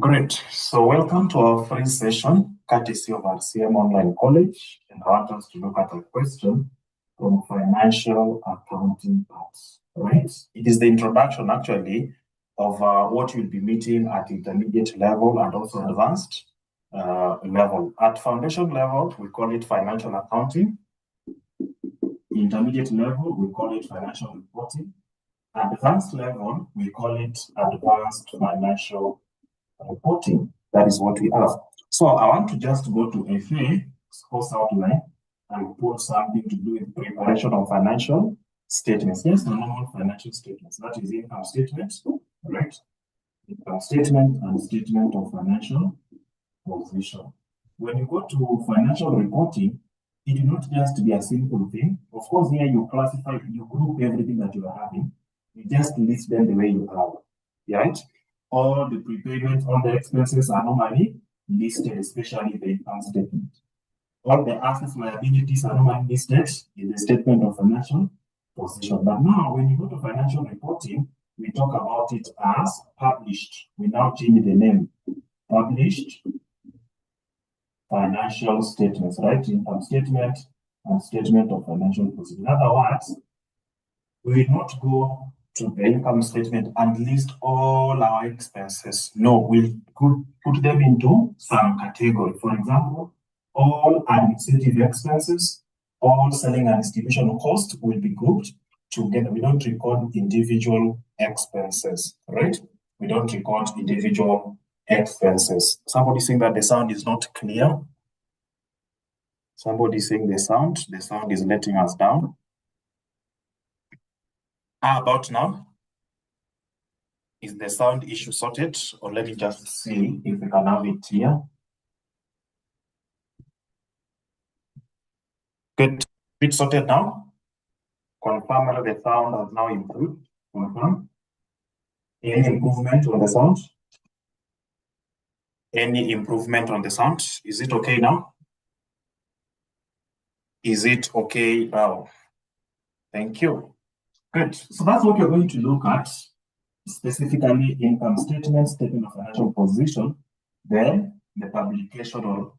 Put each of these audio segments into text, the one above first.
Great. So welcome to our free session, courtesy of RCM Online College. And I want us to look at a question from financial accounting parts, right? It is the introduction actually of what you'll be meeting at intermediate level and also advanced level. At foundation level, we call it financial accounting. Intermediate level, we call it financial reporting. Advanced level, we call it advanced financial reporting. That is what we have. So I want to just go to FA, course outline, and put something to do with preparation of financial statements. Yes, the normal financial statements. That is income statements, right? Income statement and statement of financial position. When you go to financial reporting, it will not just be a simple thing. Of course, here you classify, you group everything that you are having. You just list them the way you have, right? All the prepayments, all the expenses are normally listed, especially the income statement. All the assets, liabilities are normally listed in the statement of financial position. But now, when you go to financial reporting, we talk about it as published. We now change the name. Published financial statements, right? Income statement and statement of financial position. In other words, we will not go to the income statement and list all our expenses. No, we'll put them into some category. For example, all administrative expenses, all selling and distribution costs will be grouped together. We don't record individual expenses, right? We don't record individual expenses. Somebody saying that the sound is not clear. Somebody saying the sound is letting us down. How about now? Is the sound issue sorted? Or let me just see if we can have it here. Good. It's sorted now. Confirm whether the sound has now improved. Confirm. Any improvement on the sound? Any improvement on the sound? Is it okay now? Is it okay now? Thank you. Good. So that's what we're going to look at, specifically income statement, statement of financial position, then the publication of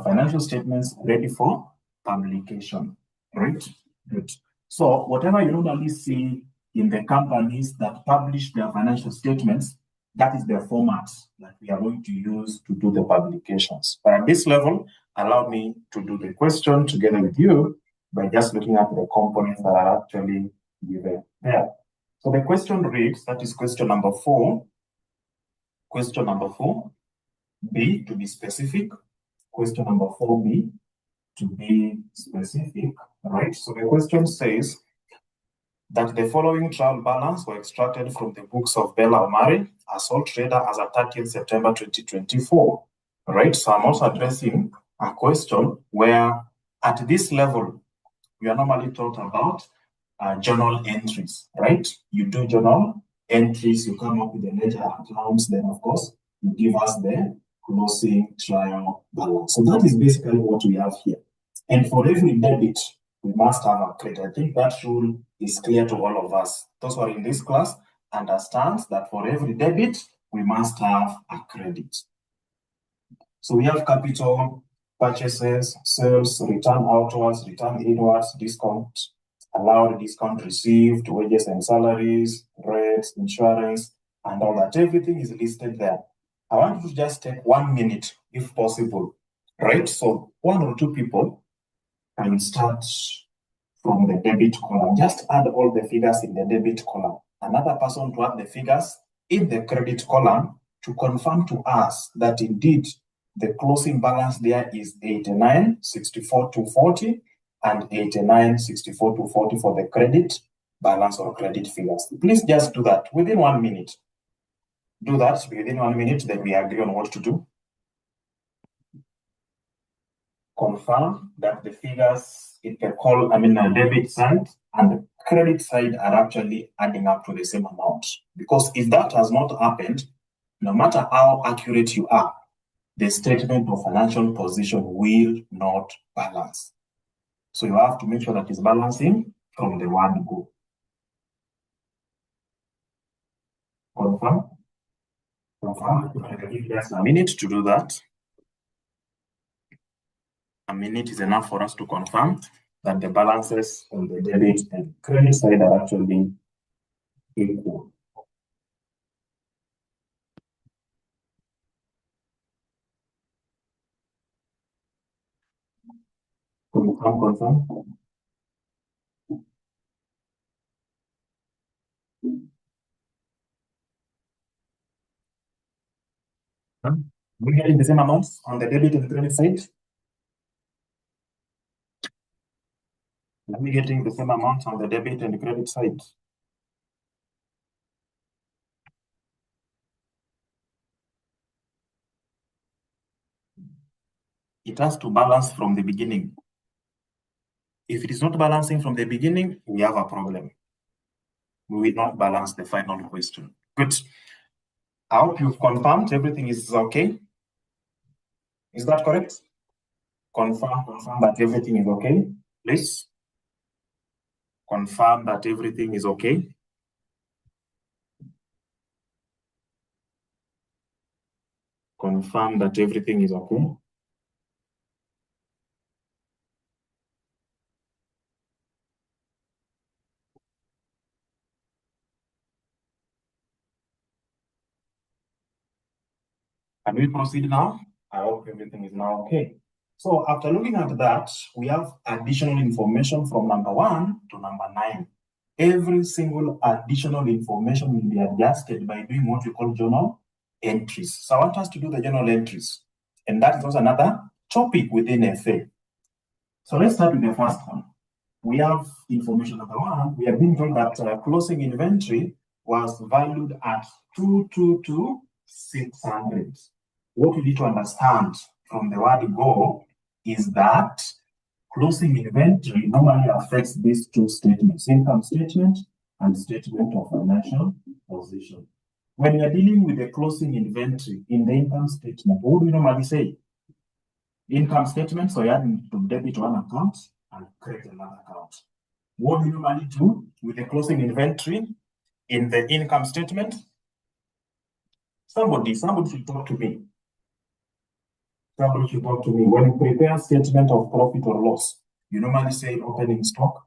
financial statements ready for publication. Right? Good. So whatever you normally see in the companies that publish their financial statements, that is the format that we are going to use to do the publications. But at this level, allow me to do the question together with you by just looking at the components that are actually given there. So the question reads, that is question number 4. Question number 4, B, to be specific. Question number 4B, to be specific, right? So the question says that the following trial balance were extracted from the books of 𝗲𝗏, a sole trader as at 30th September 2024, right? So I'm also addressing a question where at this level, we are normally taught about journal entries, right? You do journal entries, you come up with the ledger accounts, then of course, you give us the closing trial balance. So that is basically what we have here. And for every debit, we must have a credit. I think that rule is clear to all of us. Those who are in this class understand that for every debit, we must have a credit. So we have capital, purchases, sales, return outwards, return inwards, discount, allowed, discount received, wages and salaries, rates, insurance, and all that. Everything is listed there. I want to just take 1 minute, if possible, right? So 1 or 2 people can start from the debit column. Just add all the figures in the debit column. Another person to add the figures in the credit column to confirm to us that indeed the closing balance there is 89,64,240 and 89,64,240 for the credit balance or credit figures. Please just do that within 1 minute. Do that within 1 minute, then we agree on what to do. Confirm that the figures in the debit side and the credit side are actually adding up to the same amount. Because if that has not happened, no matter how accurate you are, the statement of financial position will not balance. So you have to make sure that it's balancing from the word go. Confirm. confirm. Give us a minute to do that. A minute is enough for us to confirm that the balances on the debit and credit side are actually equal. Confirm. We're getting the same amounts on the debit and credit side. Are we getting the same amounts on the debit and credit side? It has to balance from the beginning. If it is not balancing from the beginning, we have a problem. We will not balance the final question. Good. I hope you've confirmed everything is okay. Is that correct? Confirm that everything is okay, please. Confirm that everything is okay. Confirm that everything is okay. Can we proceed now? I hope everything is now okay. So after looking at that, we have additional information from number 1 to number 9. Every single additional information will be adjusted by doing what we call journal entries. So I want us to do the journal entries. And that is also another topic within FA. So let's start with the first one. We have information number 1. We have been told that closing inventory was valued at 222,600. What we need to understand from the word go is that closing inventory normally affects these two statements, income statement and statement of financial position. When we are dealing with the closing inventory in the income statement, what do we normally say? Income statement, so you have to debit one account and credit another account. What do we normally do with the closing inventory in the income statement? Somebody should talk to me. Somebody should talk to me. When you prepare a statement of profit or loss, you normally say opening stock,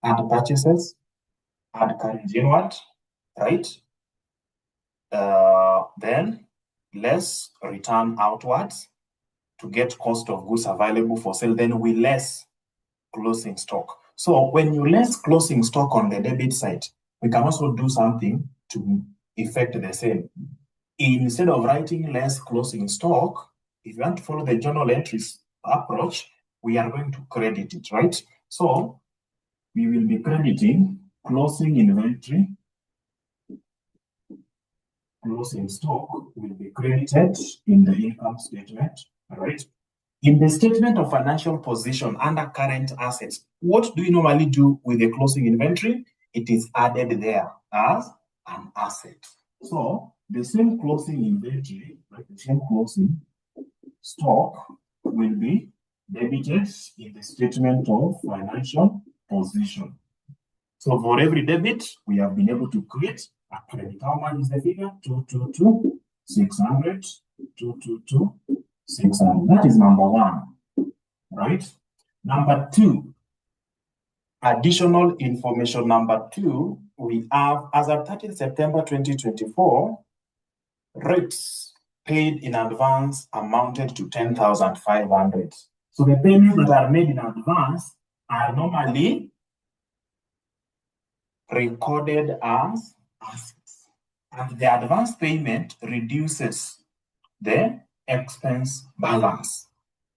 add purchases, add carriage inward, right? Then less return outwards to get cost of goods available for sale. Then we less closing stock. So when you less closing stock on the debit side, we can also do something to effect the same. Instead of writing less closing stock, if you want to follow the journal entries approach, we are going to credit it, right? So we will be crediting closing inventory, closing stock will be credited in the income statement, right? In the statement of financial position under current assets, what do you normally do with the closing inventory? It is added there as an asset. So the same closing inventory, right, the same closing stock will be debited in the statement of financial position. So for every debit, we have been able to create a credit. How much is the figure? 222,600, 222,600. That is number 1, right? Number 2, additional information number 2, we have as of 30th September 2024, rates paid in advance amounted to 10,500. So the payments that are made in advance are normally recorded as assets. And the advance payment reduces the expense balance.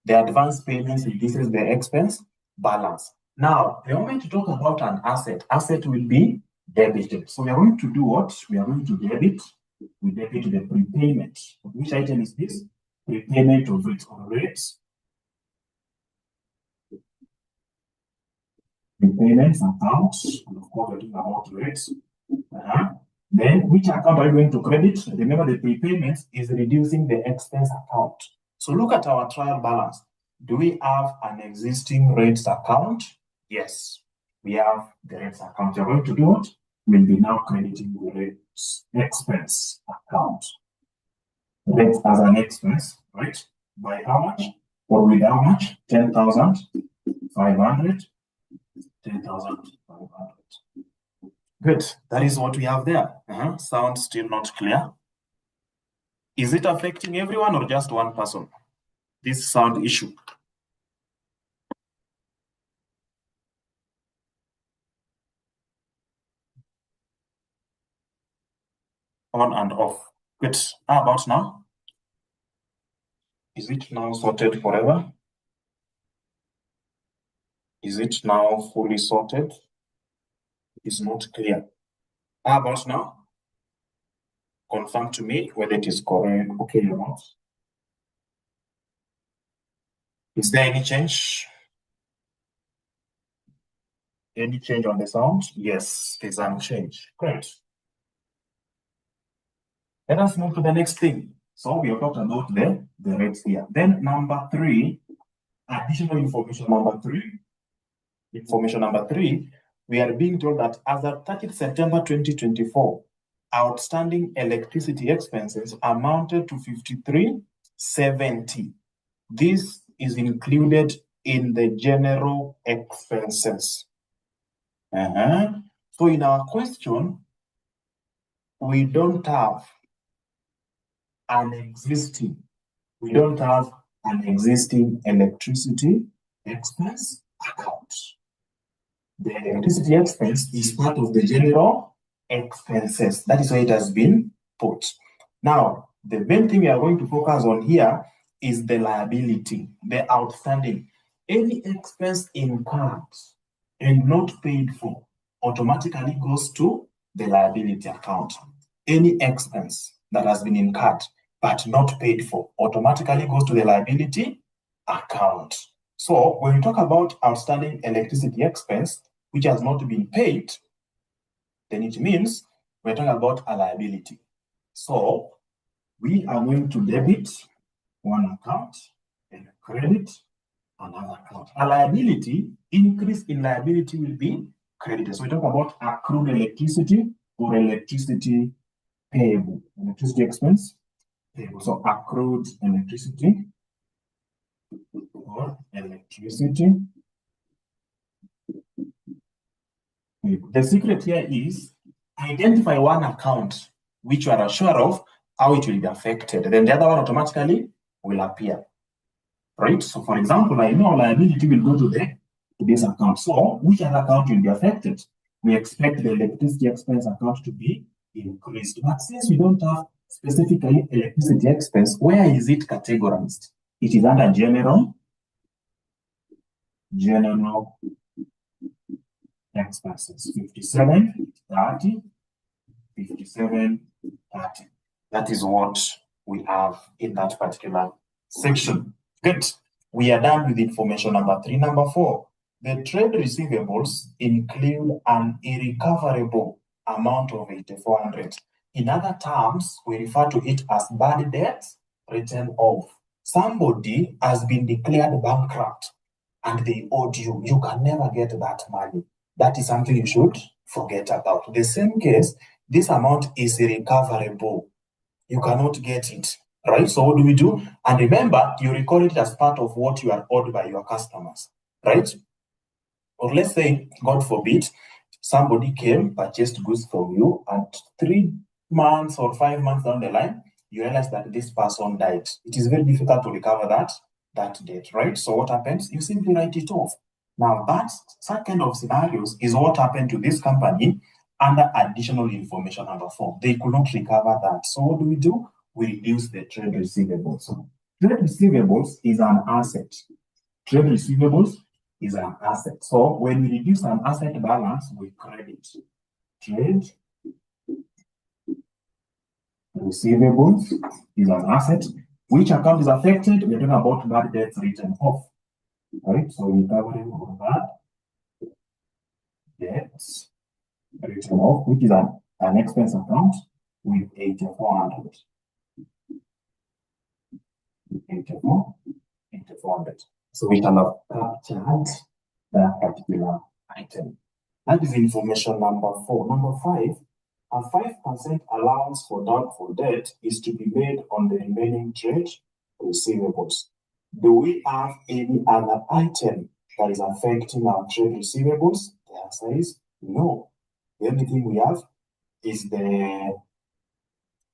The advance payments reduces the expense balance. Now, the moment you talk about an asset will be debited. So we are going to do what? We are going to debit. We debit the prepayment. Which item is this? Prepayment of rates or rates. Prepayments account, and of course, we're talking about rates. Then, which account are you going to credit? Remember, the prepayment is reducing the expense account. So look at our trial balance. Do we have an existing rates account? Yes, we have the rates account. You're going to do what? We'll be now crediting the rates expense account. rates as an expense, right? By how much? Or with how much? 10,500. 10,500. Good. That is what we have there. Sound still not clear? Is it affecting everyone or just one person? This sound issue. On and off. Good. How about now? Is it now sorted forever? Is it now fully sorted? It's not clear. How about now? Confirm to me whether it is correct, okay or not. Is there any change? Any change on the sound? Yes, there's some change. Great. Let us move to the next thing. So we have talked about the rates here. Then number 3, additional information number 3. Information number 3, we are being told that as of 30th September 2024, outstanding electricity expenses amounted to 5370. This is included in the general expenses. So in our question, we don't have an existing electricity expense account. The electricity expense is part of the general expenses. That is why it has been put. Now, the main thing we are going to focus on here is the liability, the outstanding. Any expense incurred and not paid for automatically goes to the liability account. Any expense that has been incurred but not paid for automatically goes to the liability account. So when we talk about outstanding electricity expense which has not been paid, then it means we're talking about a liability. So we are going to debit one account and credit another account. A liability, increase in liability will be credited. So we talk about accrued electricity or electricity payable. Electricity expense payable. So accrued electricity or electricity payable. The secret here is identify one account which you are sure of how it will be affected. Then the other one automatically will appear. Right? So for example, I know liability will go to this account. So which other account will be affected? We expect the electricity expense account to be increased. But since we don't have specifically electricity expense, where is it categorized? It is under general expenses. 5730, 5730. That is what we have in that particular section. Good. We are done with information number 3. Number 4, the trade receivables include an irrecoverable amount of 8,400. In other terms, we refer to it as bad debt written off. Somebody has been declared bankrupt and they owed you. You can never get that money. That is something you should forget about. The same case, this amount is irrecoverable. You cannot get it. Right? So what do we do? And remember, you record it as part of what you are owed by your customers. Right? Or let's say, God forbid, somebody came, purchased goods from you, and 3 months or 5 months down the line, you realize that this person died. It is very difficult to recover that debt, right? So what happens? You simply write it off. Now, that kind of scenarios is what happened to this company under additional information number 4. They could not recover that. So what do? We reduce the trade receivables. So trade receivables is an asset. Trade receivables is an asset. So when we reduce an asset balance, we credit. Trade receivables is an asset. Which account is affected? We're talking about bad debts written off. Right? So recovery of bad debts written off, which is an expense account with 8,400. 8,400. So we can have captured that particular item. That is information number 4. Number 5, a 5% allowance for doubtful debt is to be made on the remaining trade receivables. Do we have any other item that is affecting our trade receivables? The answer is no. The only thing we have is the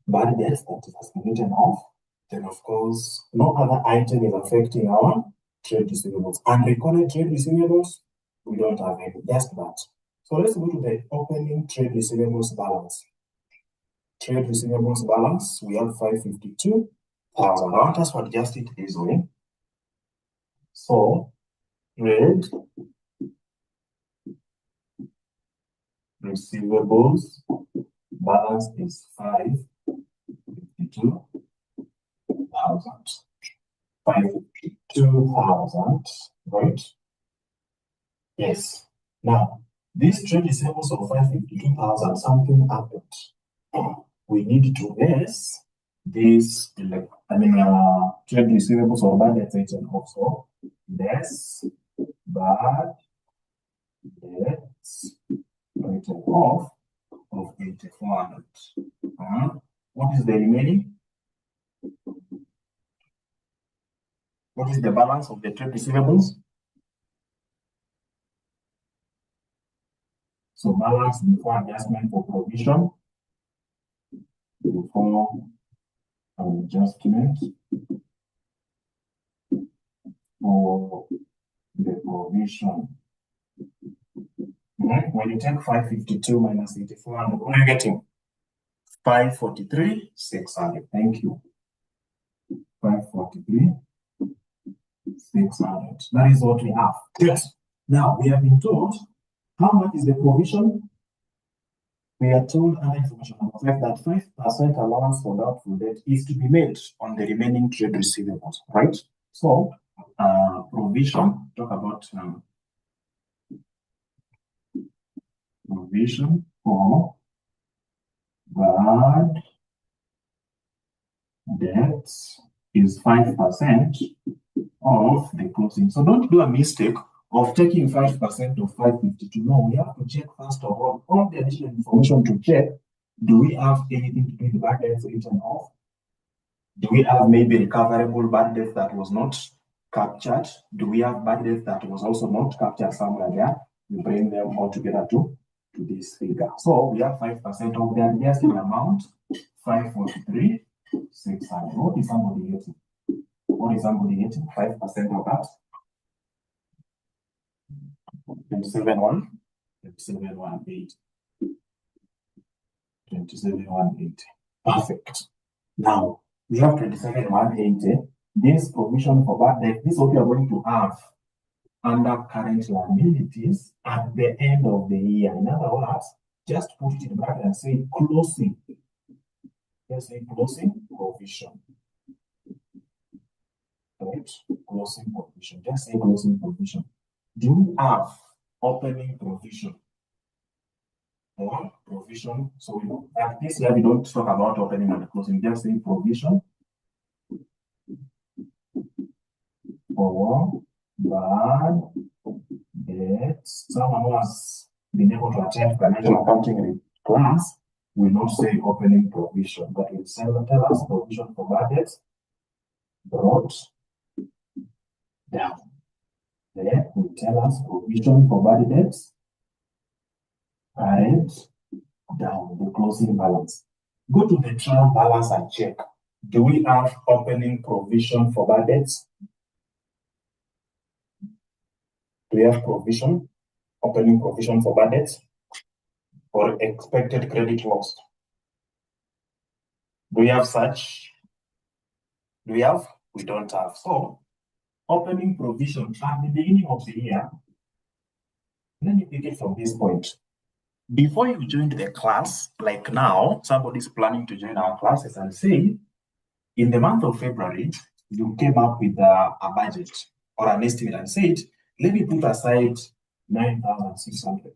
bad debt that is estimated off. Then, of course, no other item is affecting our trade receivables. Unrecorded trade receivables, we don't have any. Just that. So let's go to the opening trade receivables balance. Trade receivables balance, we have 552,000. I want us to adjust it easily. So, trade receivables balance is 552,000. 552,000, right? Yes. Now, this trade receivables of 552,000, something happened. We need to less this, trade receivables or bad debts and also less bad debts written off of 8,400. What is the remaining? What is the balance of the trade receivables? So balance before adjustment for provision. Before adjustment for the provision. When you take 552 minus 8,400, what are you getting? 543,600. Thank you. 543,600. That is what we have. Yes. Now we have been told how much is the provision. We are told under information number 5 that 5% allowance for doubtful debt is to be made on the remaining trade receivables, right? So, provision, talk about provision for bad debts is 5% of the closing. So don't do a mistake of taking 5% of 552. No, we have to check first of all the additional information to check. Do we have anything to do with the bad debts written off? Do we have maybe recoverable bad debts that was not captured? Do we have bad debts that was also not captured somewhere there? We bring them all together to this figure. So we have 5% of the adjusted amount, 543,600. What is somebody getting? What is somebody getting? 5% of that? 27,180. 27,180. Perfect. Now we have 27,180. This provision for bad debt, this is what we are going to have under current liabilities at the end of the year. In other words, just put it in bracket and say closing. Just say closing provision. Right? Closing provision. Just say closing provision. Do we have opening provision or provision? So we don't, at this year we don't talk about opening and closing, just say provision for bad debts. Someone who has been able to attend financial accounting class will not say opening provision, but will tell us provision for bad debts brought down. There will tell us provision for bad debts carried down, the closing balance. Go to the trial balance and check. Do we have opening provision for bad debts? Do we have provision, opening provision for bad debts or expected credit loss? Do we have such? Do we have? We don't have. So, opening provision at the beginning of the year, let me pick it from this point. Before you joined the class, like now, somebody's planning to join our classes and say, in the month of February, you came up with a budget or an estimate and said, let me put aside 9,600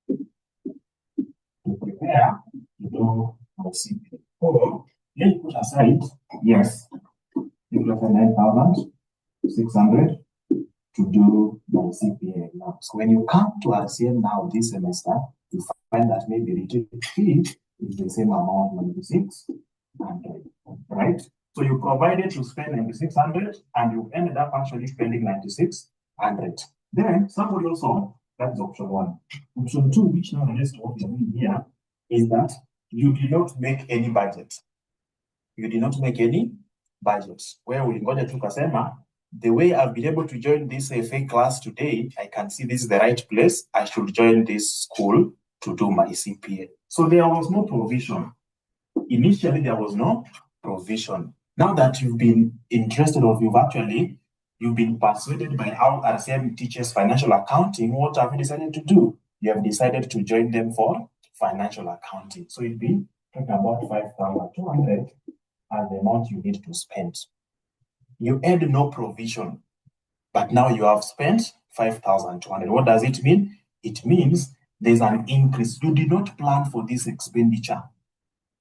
to prepare to do my CPA. Or let me put aside, yes, you put aside 9,600 to do my CPA now. So when you come to RCM now this semester, You find that maybe retail fee is the same amount, 9,600, right? So you provided to spend 9,600 and you ended up actually spending 9,600. Then somebody also, that's option one. Option two, which now relates to what we're doing here, is that you did not make any budget. You did not make any budgets. Where we got to Kasema, the way I've been able to join this FA class today, I can see this is the right place. I should join this school to do my CPA. So there was no provision. Initially, there was no provision. Now that you've been interested or you've been persuaded by how RCM teaches financial accounting, what have you decided to do? You have decided to join them for financial accounting. So you've been talking about 5,200 as the amount you need to spend. You had no provision, but now you have spent 5,200. What does it mean? It means there's an increase. You did not plan for this expenditure.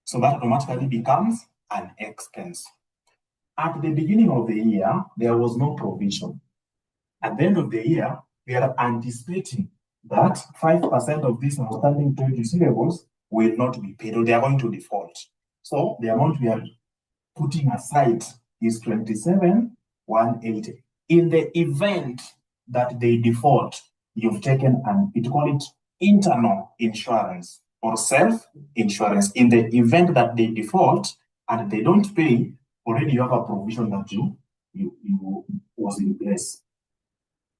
So that automatically becomes an expense. At the beginning of the year, there was no provision. At the end of the year, we are anticipating that 5% of these outstanding trade receivables will not be paid, or they are going to default. So the amount we are putting aside is 27,180. In the event that they default, you've taken we call it internal insurance or self-insurance. In the event that they default and they don't pay, already you have a provision that you was in place.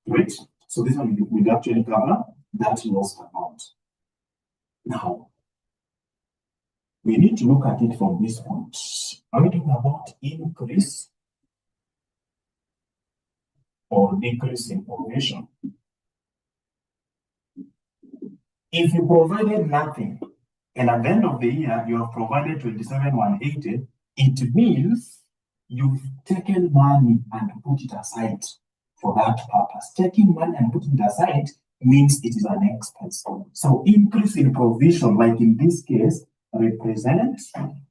Right? So this one will actually cover that lost amount. Now, we need to look at it from this point. Are we talking about increase or decrease in provision? If you provided nothing, and at the end of the year, you have provided 27,180, it means you've taken money and put it aside for that purpose. Taking money and putting it aside means it is an expense. So increase in provision, like in this case, represents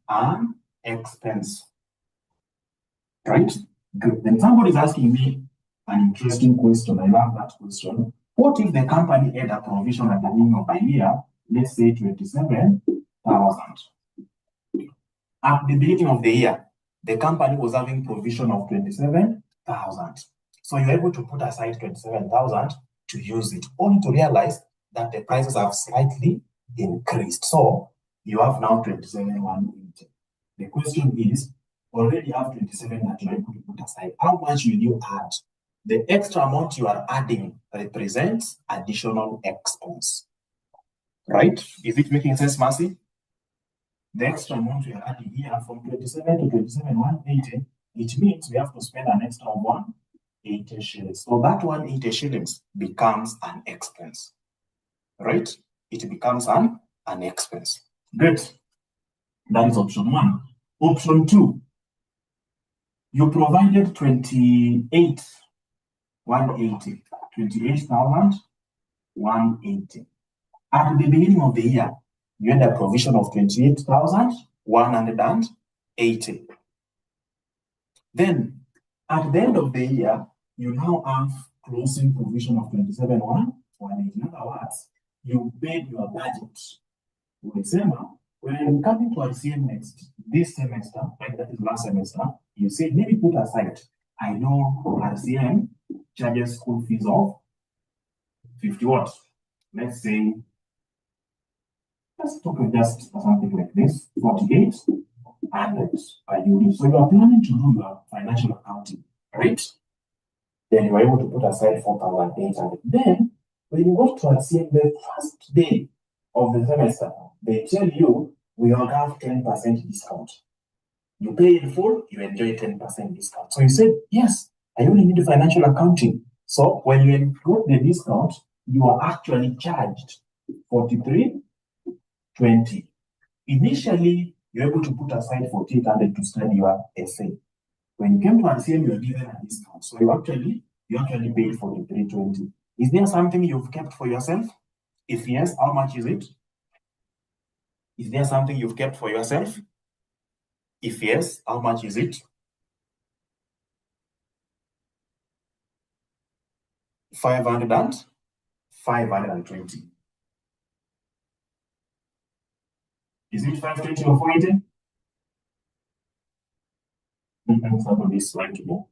an expense. Right? Good. Then somebody is asking me an interesting question. I love that question. What if the company had a provision at the beginning of the year, let's say 27,000? At the beginning of the year, the company was having provision of 27,000. So you're able to put aside 27,000 to use it, only to realize that the prices have slightly increased. So you have now 27,180. The question is, already have 27 that you're able to put aside. How much will you add? The extra amount you are adding represents additional expense. Right? Is it making sense, Mercy? The extra amount we are adding here from 27 to 27,180, it means we have to spend an extra 180 shillings. So that 180 shillings becomes an expense. Right? It becomes an expense. Good. That is option one. Option two, you provided 28,180. 28,180. At the beginning of the year, you had a provision of 28,180. Then, at the end of the year, you now have closing provision of 27,180. In other words, you made your budget. When you come into RCM this semester, like that is last semester, you say, maybe put aside, I know RCM charges school fees of 50 what? Let's say, let's talk about just something like this, 4800 per unit. So you are planning to do your financial accounting, right? Then you are able to put aside 4,800. Then, when you go to RCM the first day of the semester, they tell you we will have 10% discount. You pay in full, you enjoy 10% discount. So you said, yes, I only need financial accounting. So when you got the discount, you are actually charged 43.20. Initially, you're able to put aside 4,800 to study your essay. When you came to RCM, you are given a discount. So you actually paid 43.20. Is there something you've kept for yourself? If yes, how much is it? Is there something you've kept for yourself? If yes, how much is it? 520. Is it 520 or 480? Somebody is trying to do.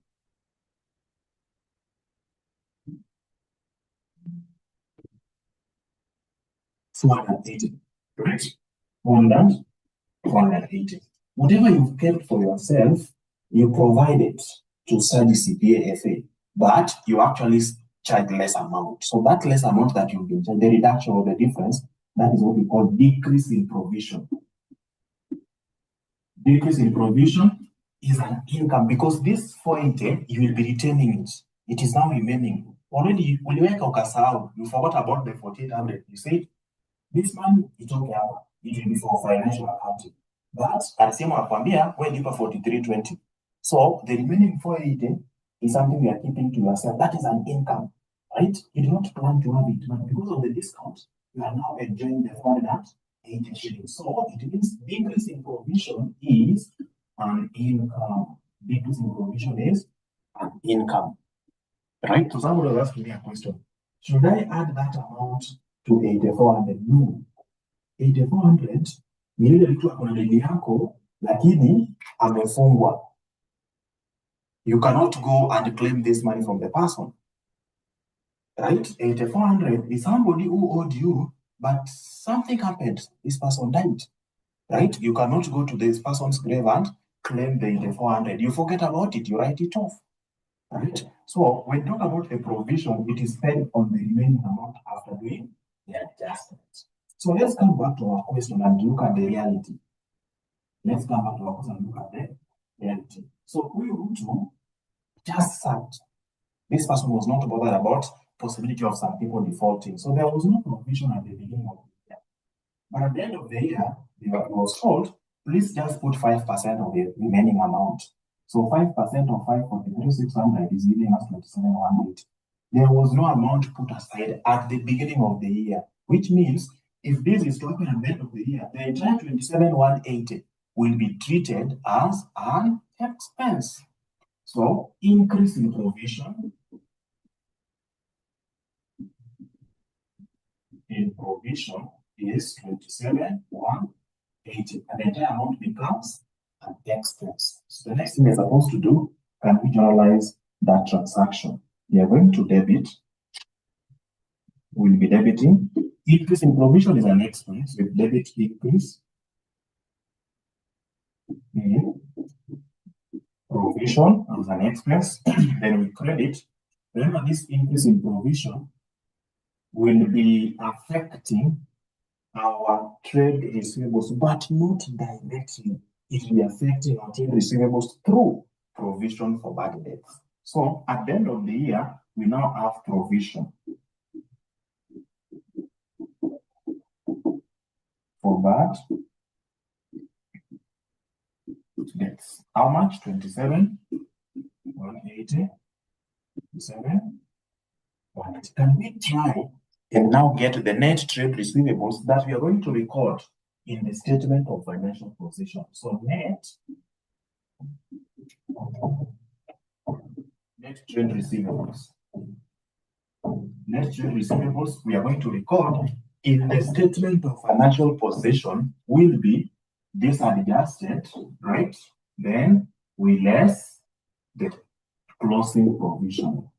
$480, right? 480. Whatever you've kept for yourself, you provide it to 𝗪𝗔 CPA, but you actually charge less amount. So that less amount that you've been charged, the reduction or the difference, that is what we call decrease in provision. Decrease in provision is an income because this 480, you will be retaining it. It is now remaining. Already, when you forgot about the 4800. You said, this money, it's okay, it will be for financial accounting. But at the same time, when you pay 4320. So the remaining 480 is something you are keeping to yourself. That is an income, right? You do not plan to have it, but because of the discount, you are now enjoying the 480 shillings. So it means decrease in provision is an income. Decrease in provision is an income, right? So somebody was asking me a question. Should I add that amount to 8400? No. 8400 ni ile mtu akona deni yako lakini amefungwa. You cannot go and claim this money from the person, right? 8400 is somebody who owed you, but something happened. This person died, right? You cannot go to this person's grave and claim the 8400. You forget about it. You write it off, right? So when you talk about a provision, it is paid on the remaining amount after doing the adjustments. So let's come back to our question and look at the reality. Let's come back to our question and look at the reality. So we want to just sacked. This person was not bothered about possibility of some people defaulting. So there was no provision at the beginning of the year. But at the end of the year, they was told, please just put 5% of the remaining amount. So 5% of 543,600 is giving us 27,180. There was no amount put aside at the beginning of the year, which means if this is to happen at the end of the year, the entire 27,180 will be treated as an expense. So increase in provision is 27,180, and the entire amount becomes an expense. So the next thing we're supposed to do, can we generalize that transaction? We are going to debit. We'll be debiting. Increase in provision is an expense with debit increase in provision as an expense. Then we credit. Remember, this increase in provision will be affecting our trade receivables, but not directly. It will be affecting our trade receivables through provision for bad debts. So at the end of the year, we now have provision for bad debts. How much? 27,180. 27,180. Can we try and now get the net trade receivables that we are going to record in the statement of financial position? So net trade receivables. Net trade receivables we are going to record in the statement of financial position will be this adjusted, right? Then we less the closing provision,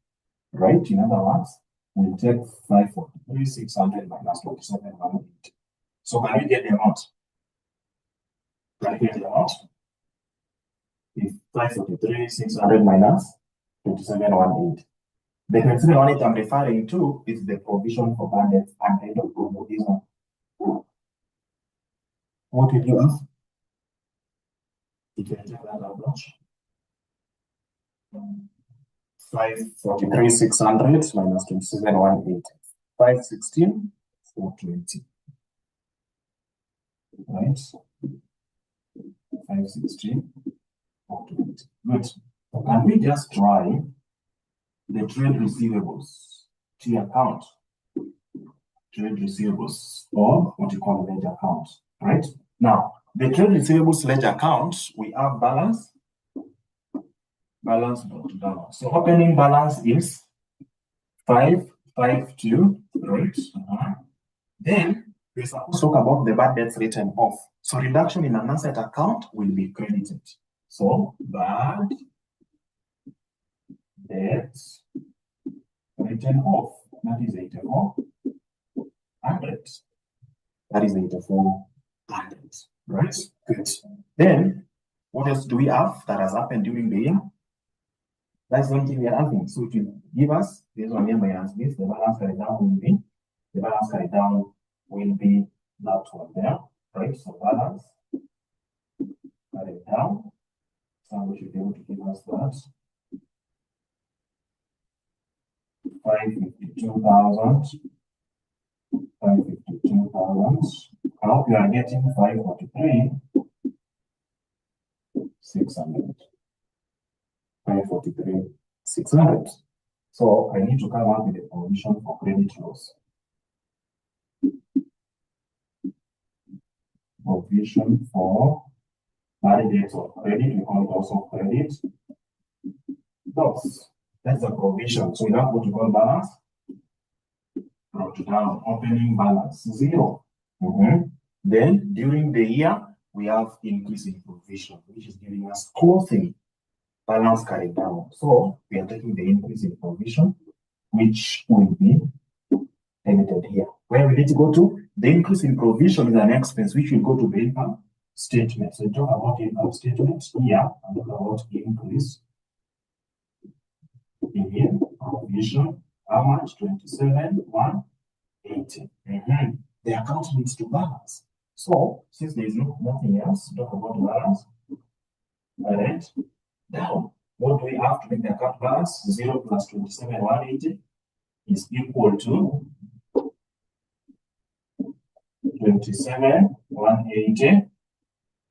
right? In other words, we'll take 543,600 minus 27,180. So can we get the amount? Can we get the amount? If 543,600 minus 27,180. The 27,180 I'm referring to is the provision for bad debts and end of provision. What did you ask? You can take that approach. 543,600 minus 27,180. 516,420. Right? 516,420. Good. Can we just try the trade receivables T account? Trade receivables, or what you call ledger account, right? Now, the trade receivables ledger account, we have balance $. So opening balance is 552, right? Then we're supposed to talk about the bad debts written off. So reduction in an asset account will be credited. So bad debts written off, that is 8400. That is 8400, right? Good. Then, what else do we have that has happened during the year? That's the only thing we are having. So it will give us, this one here minus this, the balance carried down will be, the balance carried down will be that one there, right? So balance carried down. So we should be able to give us that. 552,000. 552,000. I hope you are getting 543,600. 543,600. So I need to come up with a provision for credit loss. Provision for bad debts of credit, we call it also credit loss. That's the provision. So we have what we call balance. Brought down, opening balance 0. Then during the year, we have increase in provision, which is giving us closing balance carried down. So we are taking the increase in provision, which will be debited here. Where will it go to? The increase in provision is an expense which will go to the income statement. So we talk about income statement here and talk about increase in provision. How much? 27,180. The account needs to balance. So since there is nothing else, talk about balance. Alright. Now, what do we have to make the account balance? 0 plus 27,180 is equal to 27,180.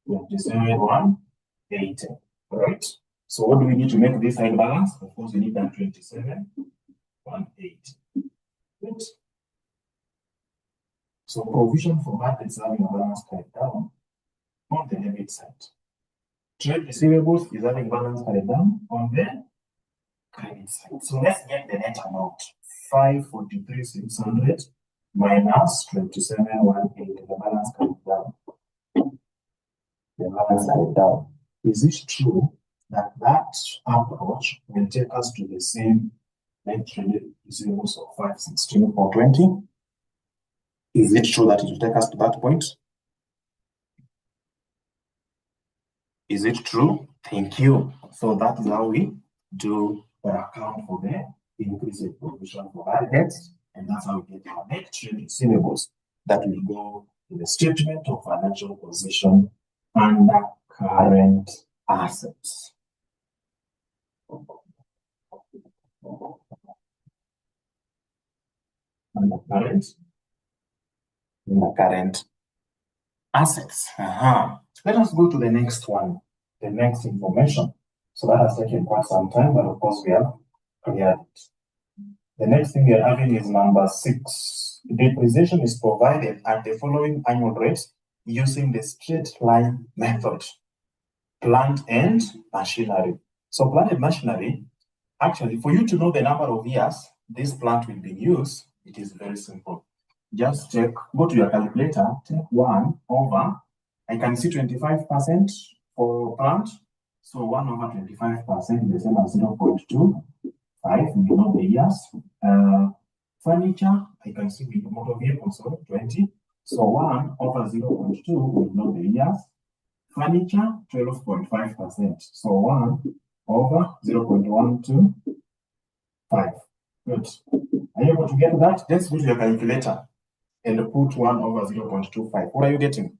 27,180. Right? So what do we need to make this side balance? Of course, we need that 27,180. Right? So provision for bad debts having a balance carried down on the debit side. Trade receivables is having balance carried down on the credit side. So let's get the net amount. 543,600 minus 27,180. The balance carried down. The balance carried down. Is it true that that approach will take us to the same net trade receivables of 516,420? Is it true that it will take us to that point? Is it true? Thank you. So that is how we do account for the increase in provision for bad debts, and that's how we get our net trade receivables that will go to the statement of financial position under current assets. Under current assets. Let us go to the next one, the next information. So that has taken quite some time, but of course we have cleared it. The next thing we are having is number 6. Depreciation is provided at the following annual rates using the straight line method. Plant and machinery. So plant and machinery, actually, for you to know the number of years this plant will be used, it is very simple. Just check, go to your calculator, take 1 over, I can see 25% for plant. So 1 over 25% is the same as 0.25. We know the years. Furniture, I can see with motor vehicles, so 20. So 1 over 0.2, we know the years. Furniture, 12.5%. So 1 over 0.125. Good. Are you able to get that? Just go to your calculator and put 1 over 0.25. What are you getting?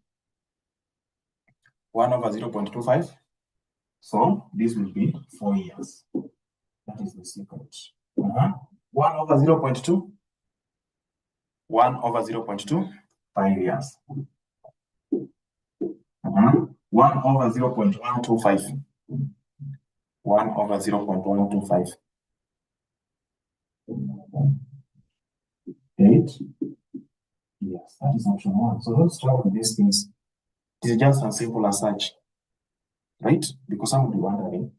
1 over 0.25. So this will be 4 years. That is the secret. 1 over 0.2. 1 over 0.2, 5 years. 1 over 0.125. 1 over 0.125. 8. Yes, that is option 1. So let's start with these things. It is just as simple as such, right? Because some will be wondering,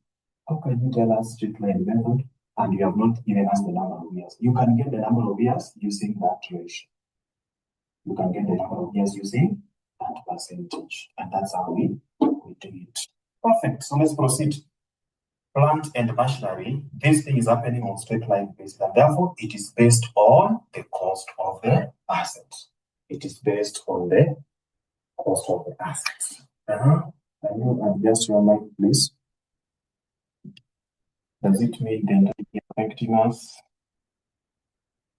how can you tell us straight line method and you have not given us the number of years? You can get the number of years using that ratio. You can get the number of years using that percentage. And that's how we do it. Perfect. So let's proceed. Plant and machinery, this thing is happening on straight line basis, and therefore it is based on the cost of the asset. It is based on the cost of the assets. Can you adjust your mic, please? Does it mean the affecting us?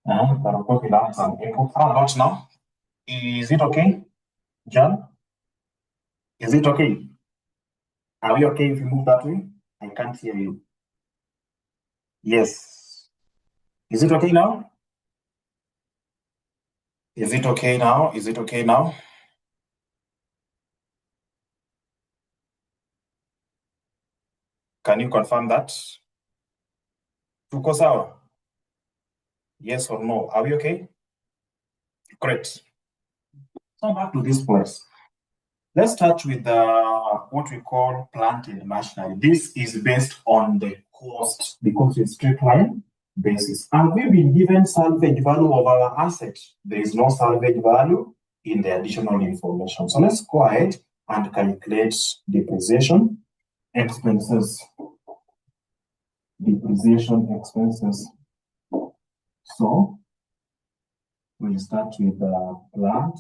How about now? Is it okay? John? Is it okay? Are we okay if we move that way? I can't hear you. Yes. Is it okay now? Is it okay now? Is it okay now? Can you confirm that? Tuko sawa? Yes or no? Are we okay? Great. So back to this place. Let's start with what we call plant and machinery. This is based on the cost because it's straight line basis. Have we been given salvage value of our asset? There is no salvage value in the additional information. So let's go ahead and calculate depreciation expenses. Depreciation expenses. So we'll start with the plant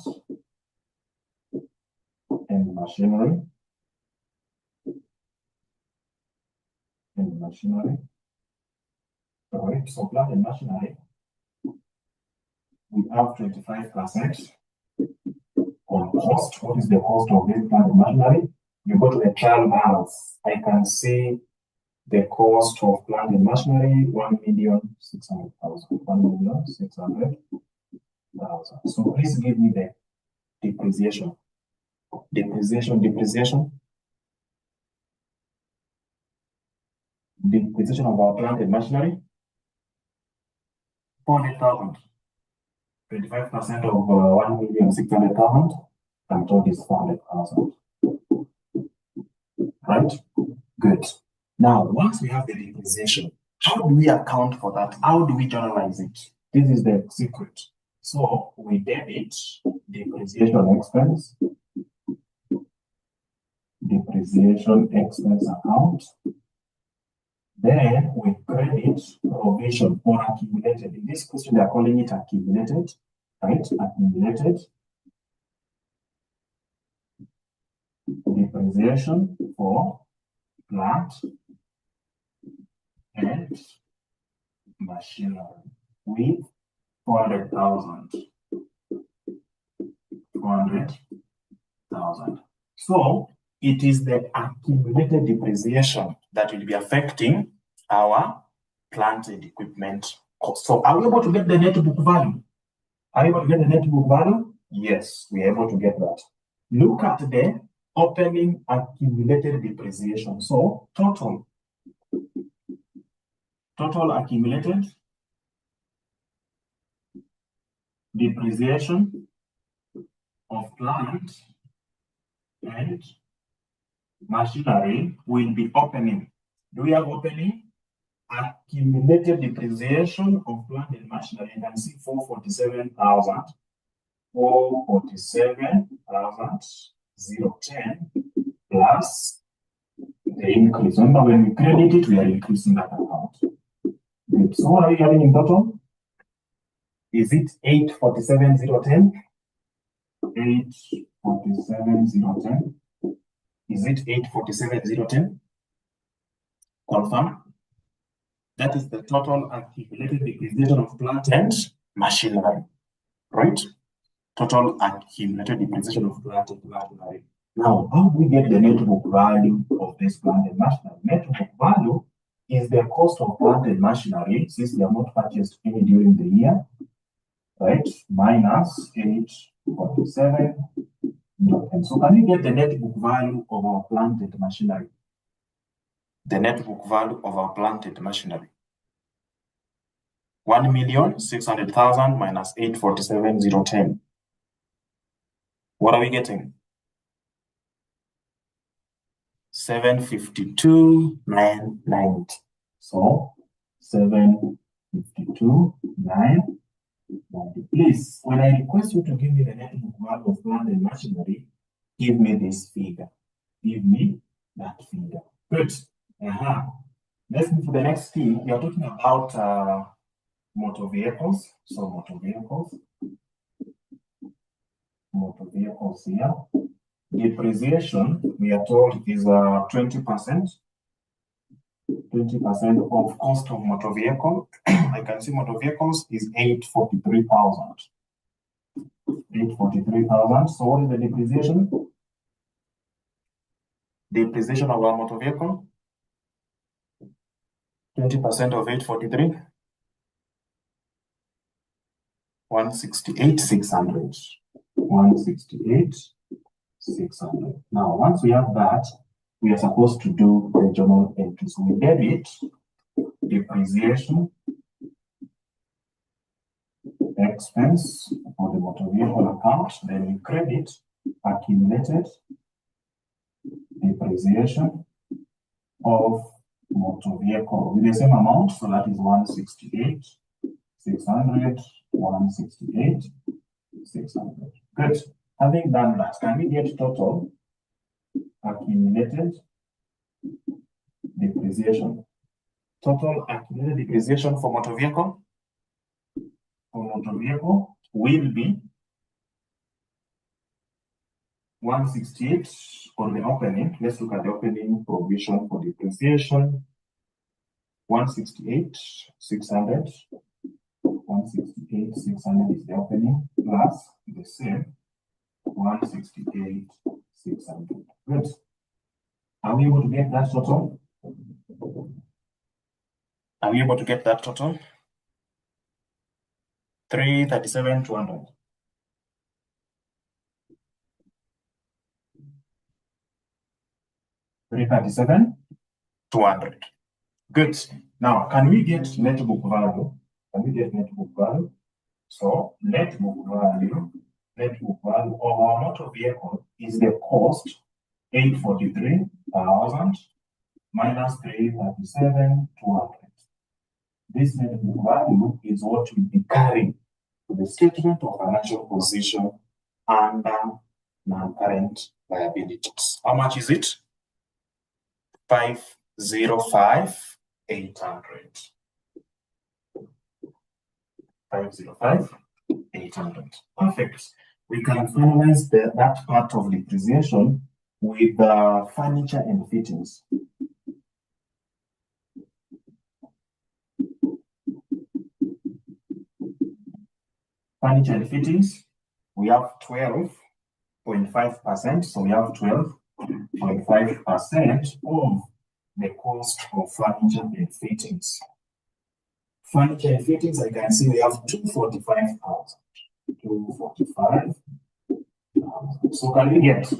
and machinery. All right, so plant and machinery, we have 25% on cost. What is the cost of this plant and machinery? You go to the trial balance. I can see the cost of plant and machinery, 1,600,000. 1,600,000. So please give me the depreciation. Depreciation of our plant and machinery, 400,000. 25% of 1,600,000, and total is 400,000. Right? Good. Now, once we have the depreciation, how do we account for that? How do we journalize it? This is the secret. So we debit depreciation expense account. Then we credit provision or accumulated. In this question, they are calling it accumulated, right? Accumulated depreciation for plant and machinery with 400,000. 400,000. So it is the accumulated depreciation that will be affecting our plant and equipment cost. So are we able to get the net book value? Are you able to get the net book value? Yes, we are able to get that. Look at the opening accumulated depreciation. So total accumulated depreciation of plant and machinery will be opening. Do we have opening? Accumulated depreciation of plant and machinery. You can see 447,000. 447,010 plus the increase. Remember, when we credit it, we are increasing that amount. Good. So what are we having in total? Is it 847,010? 847,010. Is it 847,010? Confirm. That is the total accumulated depreciation of plant and machinery, right? Total accumulated depreciation of plant and machinery. Now, how do we get the net book value of this plant and machinery? Net book value is the cost of plant and machinery since they are not purchased any during the year, right? Minus 847. And so can we get the net book value of our plant and machinery? The net book value of our plant and machinery. 1,600,000 minus 847,010. What are we getting? 752,990. So 752,990. Please, when I request you to give me the net book value of plant and machinery, give me this figure. Give me that figure. Good. Let's move to the next thing. We are talking about motor vehicles. So motor vehicles here. Depreciation, we are told, is 20%. 20% of cost of motor vehicle. I can see motor vehicles is 843,000. 843,000. So what is the depreciation? Depreciation of our motor vehicle. 20% of 843. 168,600. 168,600. Now, once we have that, we are supposed to do the journal entry. So we debit depreciation expense for the motor vehicle account, then we credit accumulated depreciation of motor vehicle with the same amount. So that is 168,600, 168,600. Good. Having done that, can we get total accumulated depreciation? Total accumulated depreciation for motor vehicle? For motor vehicle will be 168 on the opening. Let's look at the opening provision for depreciation. 168,600. 168,600 is the opening plus the same 168,600. Good. Are we able to get that total? Are we able to get that total? 337,200. 337,200. Good. Now, can we get net book value? Can we get net book value? So, net book value of our motor vehicle is the cost 843,000 minus 337,200. This net book value is what will be carried to the statement of financial position under non-current liabilities. How much is it? 505,800. 505,800. Perfect. We can finalize that part of depreciation with furniture and fittings. Furniture and fittings, we have 12.5%. So we have 12.5% of the cost of furniture and fittings. Furniture and fittings, I can see we have 245,000. 245,000. So can we get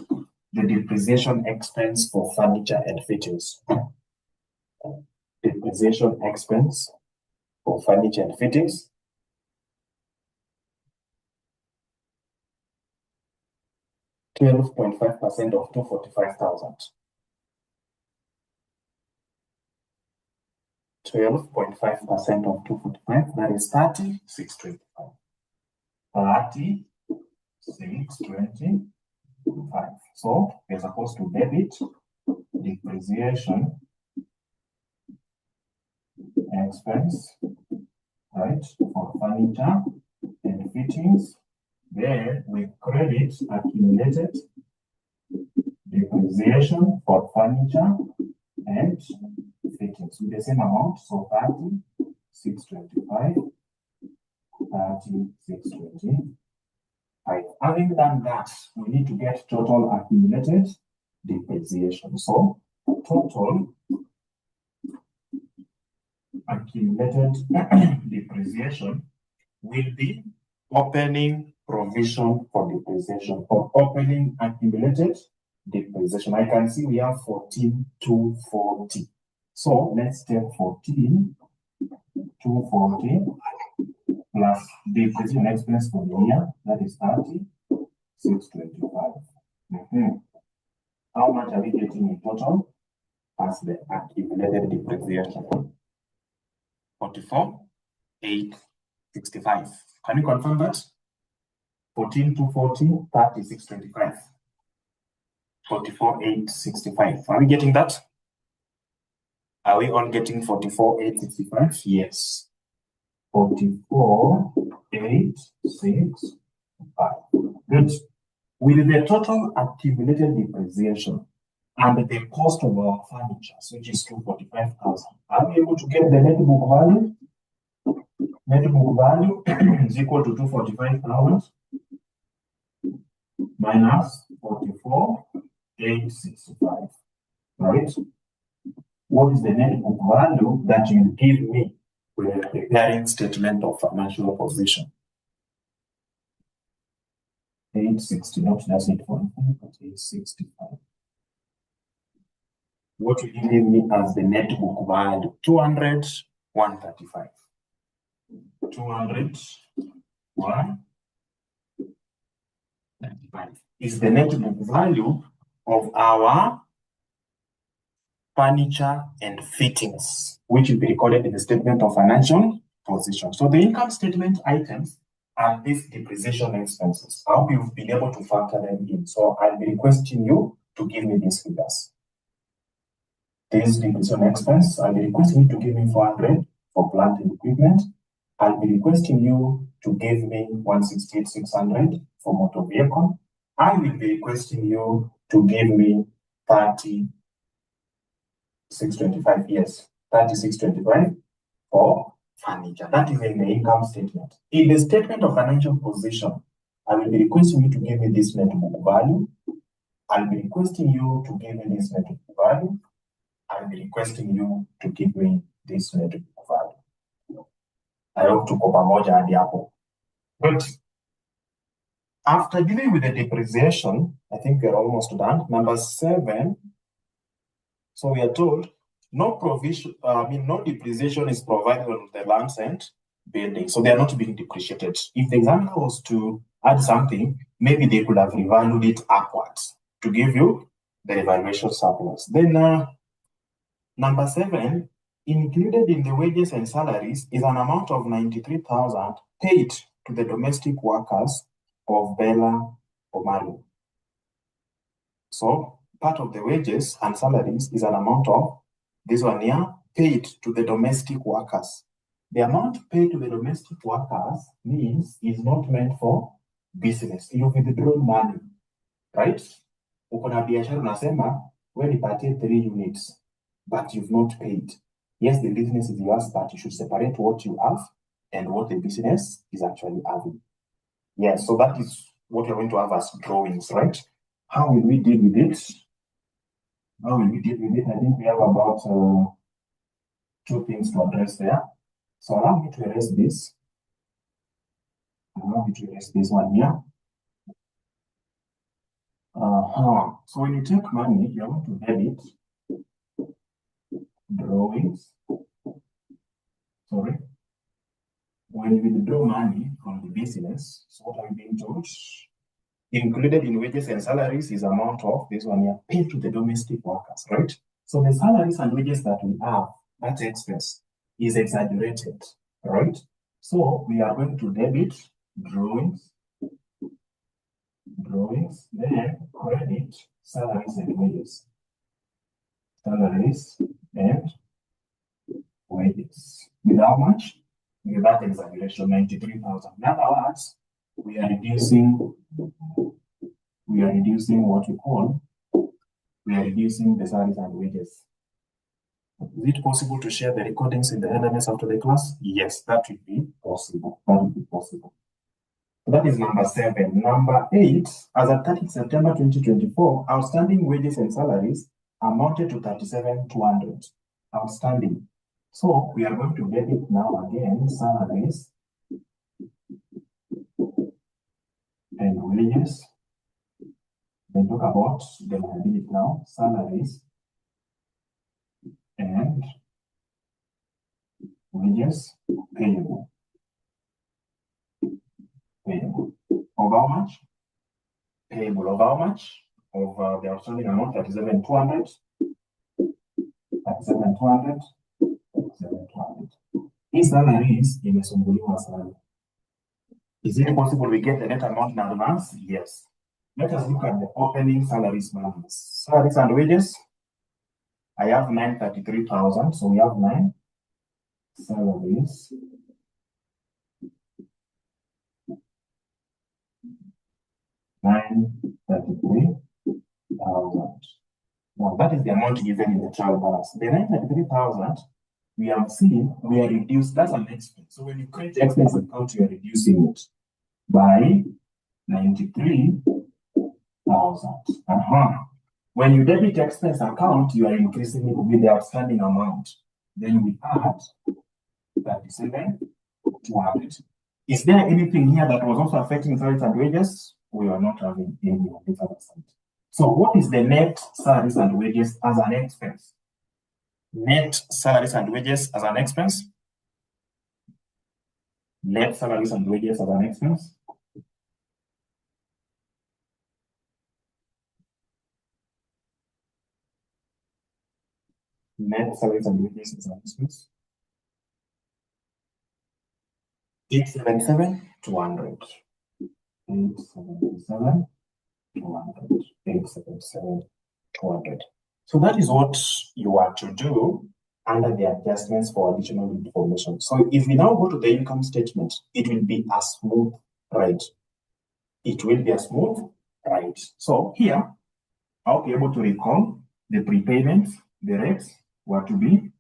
the depreciation expense for furniture and fittings? Depreciation expense for furniture and fittings. 12.5% of 245,000. 12.5% of 245, that is 30,625. 30,625. So we're supposed to debit depreciation expense, right, for furniture and fittings. Then we credit accumulated depreciation for furniture and fittings with the same amount. So 30,625. 30,625. Having done that, we need to get total accumulated depreciation. So total accumulated depreciation will be opening provision for depreciation or opening accumulated depreciation. I can see we have 14,240. So let's take 14,240 plus depreciation expense for the year, that is 30,625. How much are we getting in total as the accumulated depreciation? 44,800. 65. Can you confirm that? 14 to 40, 36, 25. 44, 8, 65. Are we getting that? Are we all getting 44, 8, 65? Yes. 44, 8, 6, 5. Good. With the total accumulated depreciation and the cost of our furniture, which is 245,000, are we able to get the net book value? Net book value is equal to 245,000 minus 44, 865. Right? What is the net book value that you give me with preparing statement of financial position? 860, not that's 845, but 865. What will you give me as the net book value? 200, 135. 200, 135 is the net book value of our furniture and fittings, which will be recorded in the statement of financial position. So the income statement items are these depreciation expenses. I hope you've been able to factor them in. So I'll be requesting you to give me these figures. This depreciation expense, I'll be requesting you to give me 400 for plant and equipment. I'll be requesting you to give me 168,600 for motor vehicle. I will be requesting you to give me 3625, yes, 3625 for furniture. That is in the income statement. In the statement of financial position, I will be requesting you to give me this net book value. I'll be requesting you to give me this net book value. I'll be requesting you to give me this net book value. I hope to go pamoja hadi hapo. Good. After dealing with the depreciation, I think we're almost done. Number 7. So we are told no depreciation is provided on the lands and buildings. So they are not being depreciated. If the examiner was to add something, maybe they could have revalued it upwards to give you the revaluation surplus. Then number 7, included in the wages and salaries is an amount of 93,000 paid to the domestic workers of 𝗲𝗏𝗿. So part of the wages and salaries is an amount of this one here paid to the domestic workers. The amount paid to the domestic workers means is not meant for business. You withdraw money, right? Uko na biashara unasema wewe nipatie 3 units, but you've not paid. Yes, the business is yours, but you should separate what you have and what the business is actually having. Yes, so that is what we're going to have as drawings, right? How will we deal with it? How will we deal with it? I think we have about 2 things to address there. So allow me to erase this. Allow me to erase this one here. So when you take money, you want to debit drawings. Sorry. When you withdraw money from the business, so what are we being told? Included in wages and salaries is amount of this one here paid to the domestic workers, right? So the salaries and wages that we have, that expense is exaggerated, right? So we are going to debit drawings, then credit salaries and wages. Salaries and wages. With how much? With that exaggeration, 93,000. In other words, we are reducing what we call, we are reducing the salaries and wages. Is it possible to share the recordings in the LMS after the class? Yes, that would be possible. That would be possible. So that is number 7. Number 8, as of 30 September 2024, outstanding wages and salaries amounted to 37,200. Outstanding. So we are going to debit now again salaries and wages. Then talk about the liability now, salaries and wages payable. Payable. Of how much? Payable of how much? Of the outstanding amount, 37,200. 37,200. 37,200. Hii salaries imesumbuliwa sana. Is it possible we get the net amount in advance? Yes. Let us look at the opening salaries balance. Salaries and wages. I have 933,000, so we have 9 salaries. $933,000. Now that is the amount given in the trial balance. The 933,000 we have seen we are reduced. That's an expense. So when you create the expense account, you are reducing it by 93,000. When you debit expense account, you are increasing it with the outstanding amount. Then we add 37,200. Is there anything here that was also affecting salaries and wages? We are not having any on this other side. So what is the net salaries and wages as an expense? Net salaries and wages as an expense? Net salaries and wages as an expense? Net salaries and wages as an expense? 877,200. 877,200. 877,200. So that is what you are to do under the adjustments for additional information. So if we now go to the income statement, it will be a smooth ride. It will be a smooth ride. So here, I'll be able to recall the prepayments, the rates were to be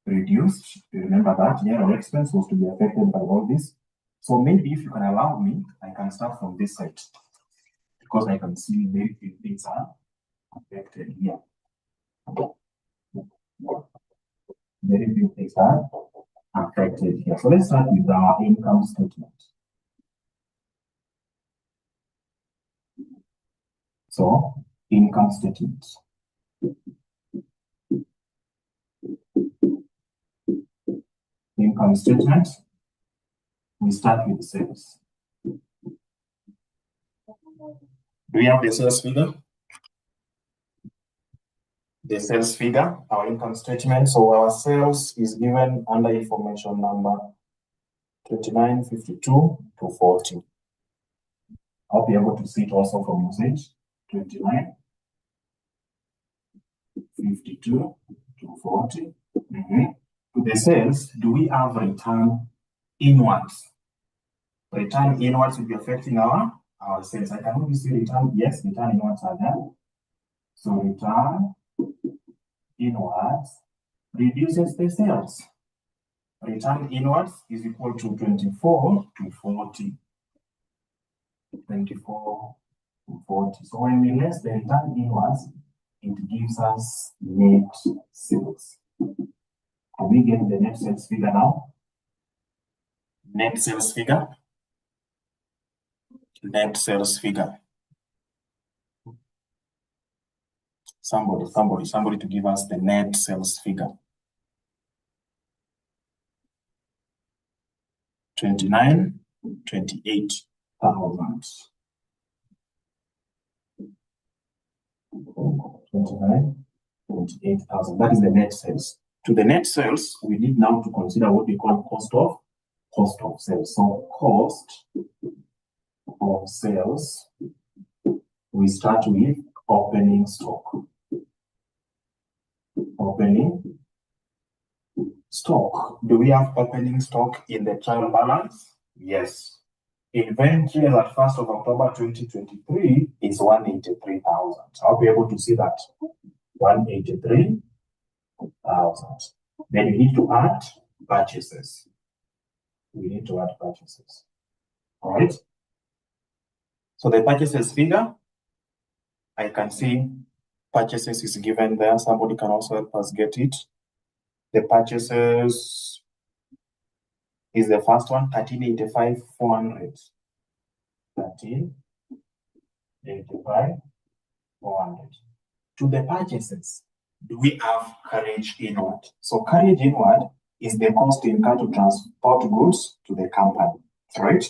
reduced. Remember that general expense was to be affected by all this. So maybe if you can allow me, I can start from this side because I can see very few things are affected here. Very few things are affected here. So let's start with our income statement. So income statement. Income statement. We start with sales. Do we have the sales figure? The sales figure, our income statement. So our sales is given under information number 2952-40. I'll be able to see it also from your side. 2952-40. To the sales, do we have return inwards? Return inwards will be affecting our sales. I can only see return, yes, return inwards are there. So return inwards reduces the sales. Return inwards is equal to 24 to 40. 24 to 40. So when we less the return inwards, it gives us net sales. Can we get the net sales figure now? Net sales figure. Net sales figure. Somebody to give us the net sales figure. 28,000. 28,000. That is the net sales. To the net sales, we need now to consider what we call cost of sales. So cost of sales, we start with opening stock. Opening stock. Do we have opening stock in the trial balance? Yes. Inventory as at 1st of October 2023 is 183,000. So I'll be able to see that. 183,000. Then we need to add purchases. We need to add purchases. All right. So the purchases figure, I can see purchases is given there. Somebody can also help us get it. The purchases is the first one, 1385,400. 1385,400. To the purchases, do we have carriage inward? So carriage inward is the cost incurred to transport goods to the company, right?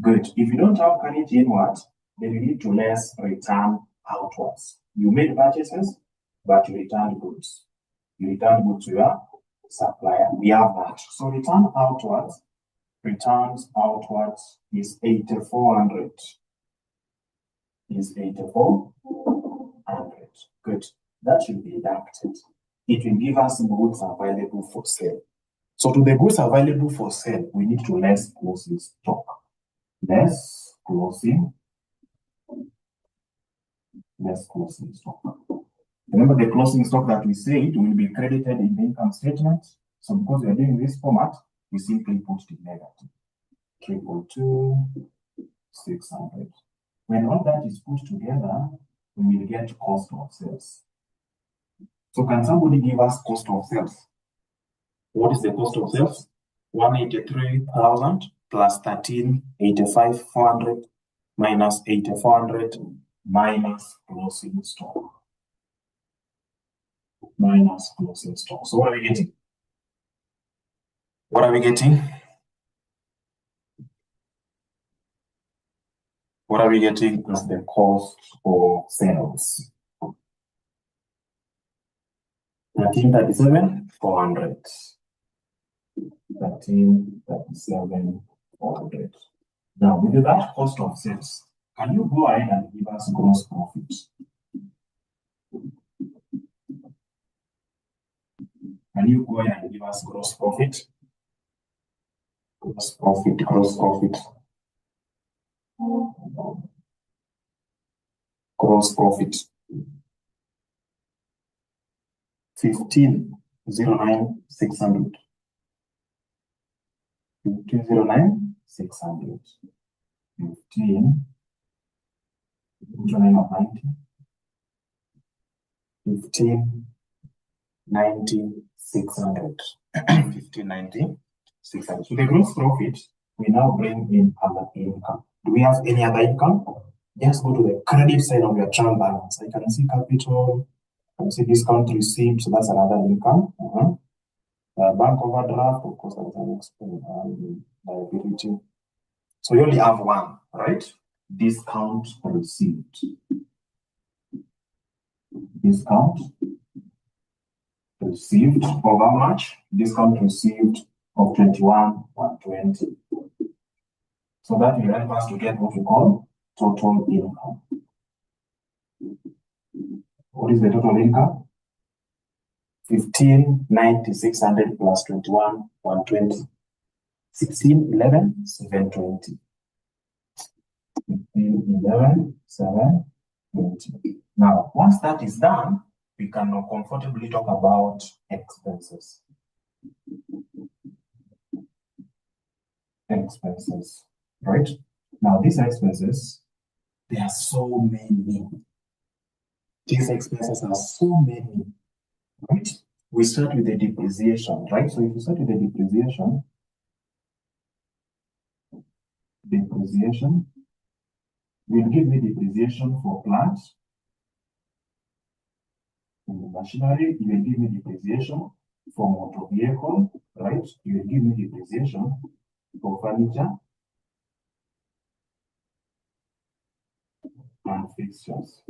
Good. If you don't have carriage inward, then you need to less return outwards. You made purchases, but you returned goods. You returned goods to your supplier. We have that. So return outwards returns outwards is 8,400. Is 8,400. Good. That should be deducted. It will give us goods available for sale. So to the goods available for sale, we need to less closing stock. Less closing stock. Remember the closing stock that we said will be credited in the income statement. So because we are doing this format, we simply put the negative. 3.2,600. When all that is put together, we will get cost of sales. So can somebody give us cost of sales? What is the cost of sales? 183,000 plus 13,85,400 minus 8,400 minus closing stock. Minus closing stock. So what are we getting? What are we getting? What are we getting as the cost of sales? 13,37,400. 13,37,400. Now, with that cost of sales, can you go ahead and give us gross profit? Can you go ahead and give us gross profit? Gross profit. 15,09,600. 15,09,600. 15,90,600. 15,90,600. So the gross profit, we now bring in other income. Do we have any other income? Just go to the credit side of your trial balance. I can see capital, I can see discount received, so that's another income. Bank overdraft, of course, that is an liability. So you only have one, right? Discount received. Discount received of how much? Discount received of 21,120. So that will help us to get what we call total income. What is the total income? 15,90,600 plus 21,120. 16,11,720. 15,11,720. Now, once that is done, we can now comfortably talk about expenses. Expenses, right? Now, these expenses, there are so many. These expenses are so many, right? We start with the depreciation, right? So if you start with the depreciation, will give me depreciation for plant and machinery. You will give me depreciation for motor vehicle, right? You will give me depreciation for furniture and fixtures.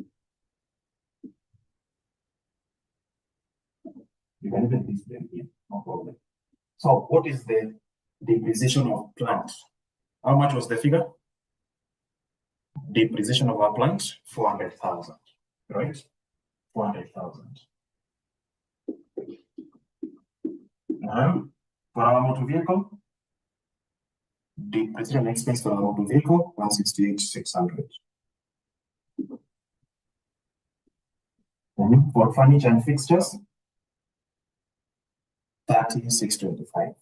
You can even display them here, no problem. So what is the depreciation of plant? How much was the figure? Depreciation of our plant, 400,000, right? 400,000. For our motor vehicle, depreciation expense for our motor vehicle, 168,600. For furniture and fixtures, 30,625.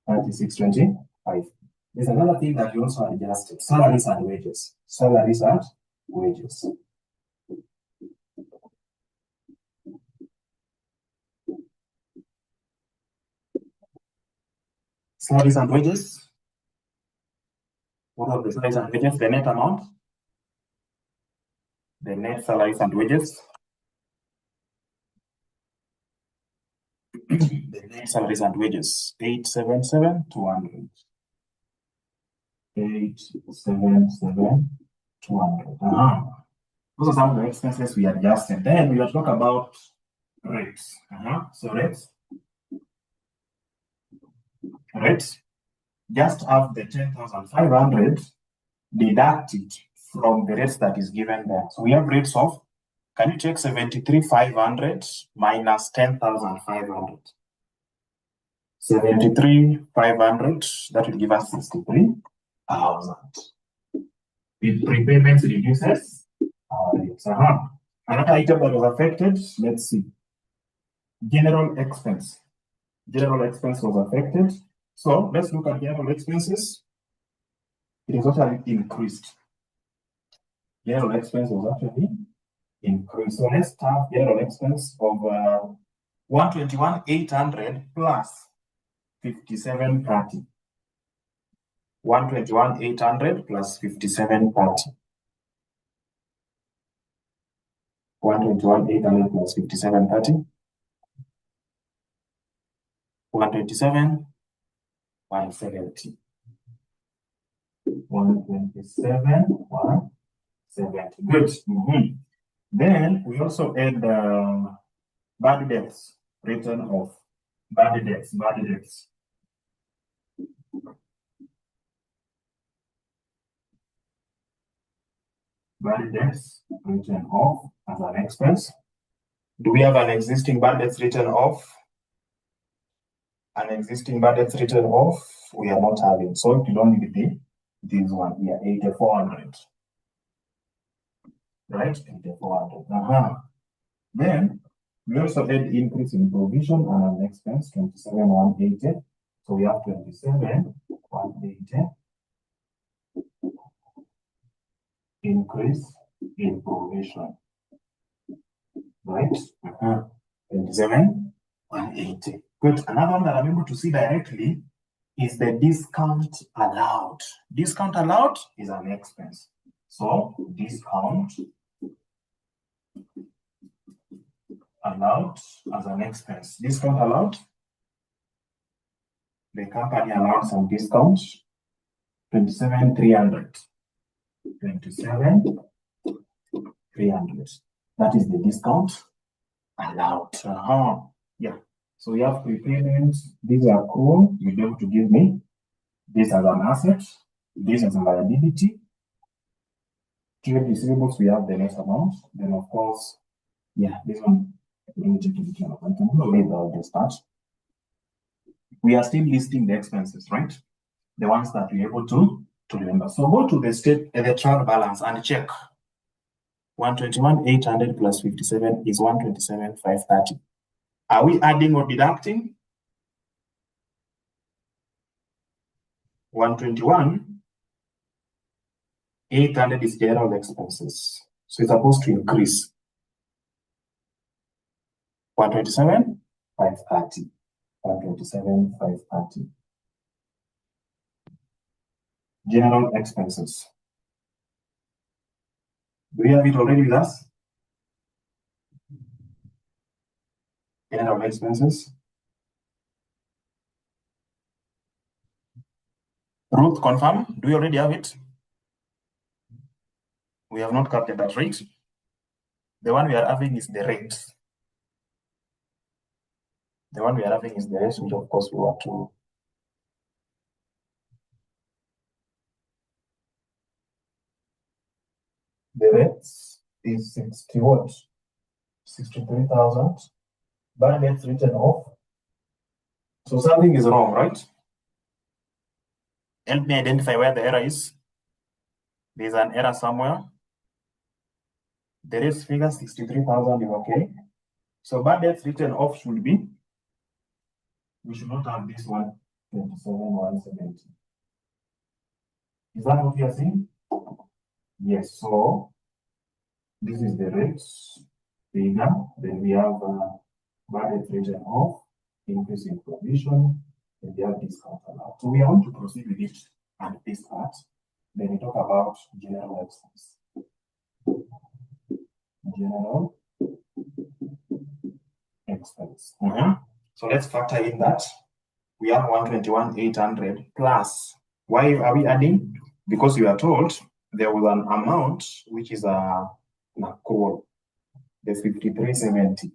30,625. There's another thing that you also adjusted: salaries and wages. Salaries and wages. Salaries and wages. What are the salaries and wages? The net amount. The net salaries and wages. The net salaries and wages, 877,200. 877,200. Those are some of the expenses we adjusted. Then we will talk about rates. So rates. right? Just have the 10,500, deduct it from the rates that is given there. So we have rates of, can you take 73,500 minus 10,500? 73,500, that will give us 63,000. With prepayments reduces our rates. Another item that was affected, let's see. General expense. General expense was affected. So let's look at general expenses. It is actually increased. General expense was actually increased. So let's start general expense of 121,800 plus 5730. 121,800 plus 5730. 121,800 plus 5730. 127,170. 127,170. Good. Then we also add bad debts written off. Bad debts. Bad debts written off as an expense. Do we have an existing bad debts written off? An existing bad debts written off, we are not having. So if you don't need this one here, 8,400. Right? 8,400. Then we also add increase in provision and an expense, 27,180. So we have 27,180. Increase in provision. Right? 27,180. Good. Another one that I'm able to see directly is the discount allowed. Discount allowed is an expense. So discount allowed as an expense. Discount allowed. The company allowed some discounts. 27,300. 27,300. That is the discount allowed. Yeah. So we have prepayments. These are cool. You'll be able to give me this as an asset, this as a liability. Trade receivables, we have the net amount. Then of course, yeah, this one. Let me check if I can leave out this part. We are still listing the expenses, right? The ones that we're able to remember. So go to the trial balance and check. 121,800 plus 57 is 127,530. Are we adding or deducting? 121,800 is general expenses. So it's supposed to increase. 127,530. 127,530. General expenses. Do we have it already with us? General expenses. Ruth, confirm. Do you already have it? We have not captured that rate. The one we are having is the rate. The one we are having is the rate, which of course we want to. The rate is 60 what? 63,000. Bad debts written off. So something is wrong, right? Help me identify where the error is. There's an error somewhere. The rate figure 63,000 is okay. So bad debts written off should be, we should not have this one, 27,170. Is that what you are seeing? Yes, so this is the rates figure. Then we have bad debts written off, increase in provision, and we have discount allowed. So we are going to proceed with it and this part. Then we talk about general expense. General expense. So let's factor in that. We have 121,800 plus. Why are we adding? Because we are told there was an amount which is an accrual. The 5370.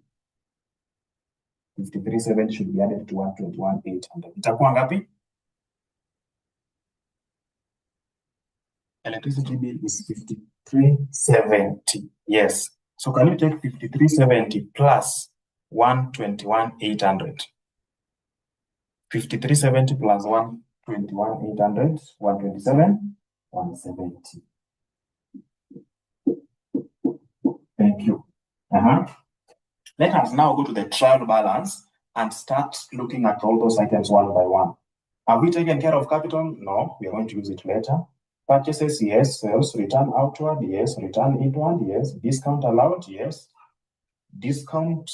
5370 should be added to 121,800. Itakuwa ngapi? electricity bill is 5370. Yes. So can you take 5370 plus 121,800? 5370 plus 121,800, 127, 170. Thank you. Let us now go to the trial balance and start looking at all those items one by one. Have we taken care of capital? No, we are going to use it later. Purchases, yes. Sales, return outward, yes. Return inward, yes. Discount allowed, yes. Discount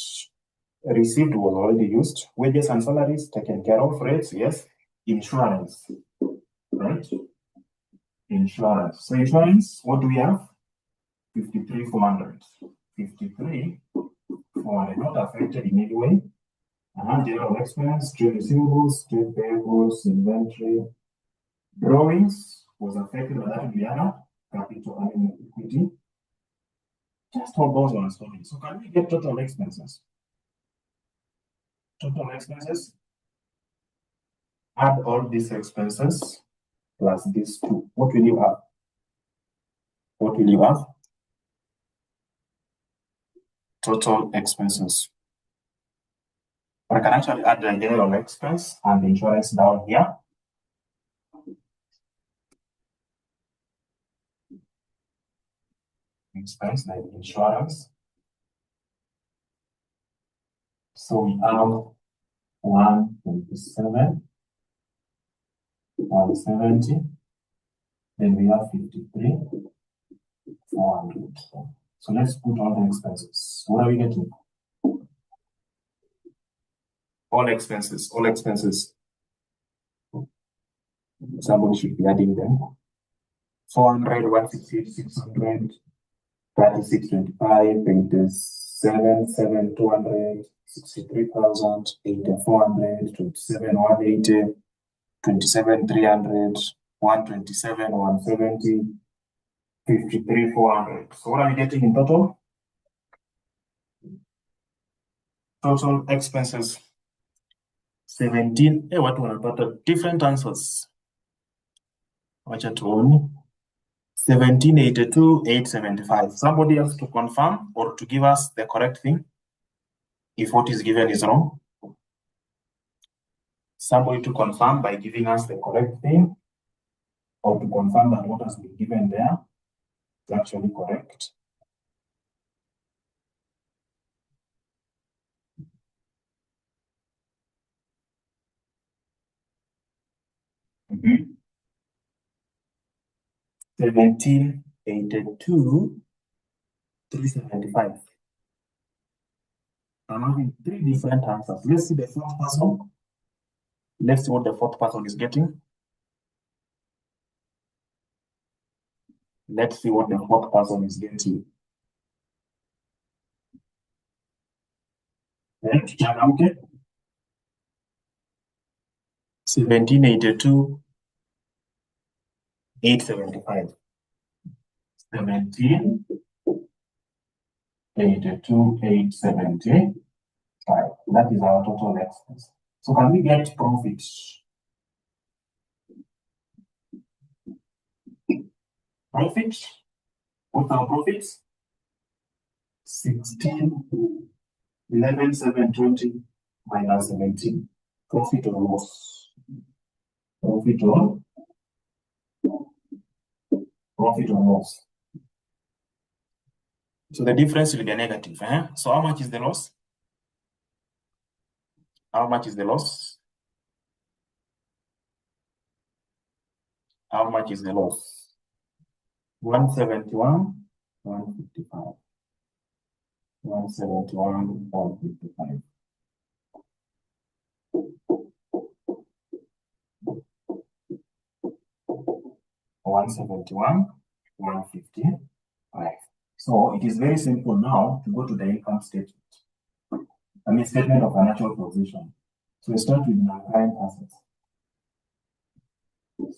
received was already used. Wages and salaries taken care of. Rates, yes. Insurance, right? Insurance. So insurance, what do we have? 53,400. 53,400, not affected in any way. General expense, trade receivables, trade payables, inventory. Drawings was affected, but that would be under capital and equity. Just hold those ones for me. So can we get total expenses? Total expenses. Add all these expenses plus these two. What will you have? What will you have? Total expenses. I can actually add the general expense and the insurance down here. Expense like insurance. So we have 127, 170, then we have 53,400. So let's put all the expenses. What are we getting? All expenses, all expenses. Somebody should be adding them. 400, 168, 600, 3625, 87, 7, 200, 63,000, 8400, 27, 180, 27, 300, 127, 170, 53,400. So what are we getting in total? Total expenses 17. What one about different answers? Watch at one. 1782,875. Somebody else to confirm or to give us the correct thing if what is given is wrong. Somebody to confirm by giving us the correct thing or to confirm that what has been given there is actually correct. Mm-hmm. 1782,375. I'm having three different answers. Let's see the fourth person. Let's see what the fourth person is getting. Let's see what the fourth person is getting. Okay. 1782,875. 1782,875. That is our total expense. So can we get profit? Profit? What's our profits? 11,720 minus 17. Profit or loss? Profit or loss? So the difference will be negative. So how much is the loss? How much is the loss? How much is the loss? 171, 155. 171, 155. $171,155. So it is very simple now to go to the income statement. I mean statement of financial position. So we start with non-current assets.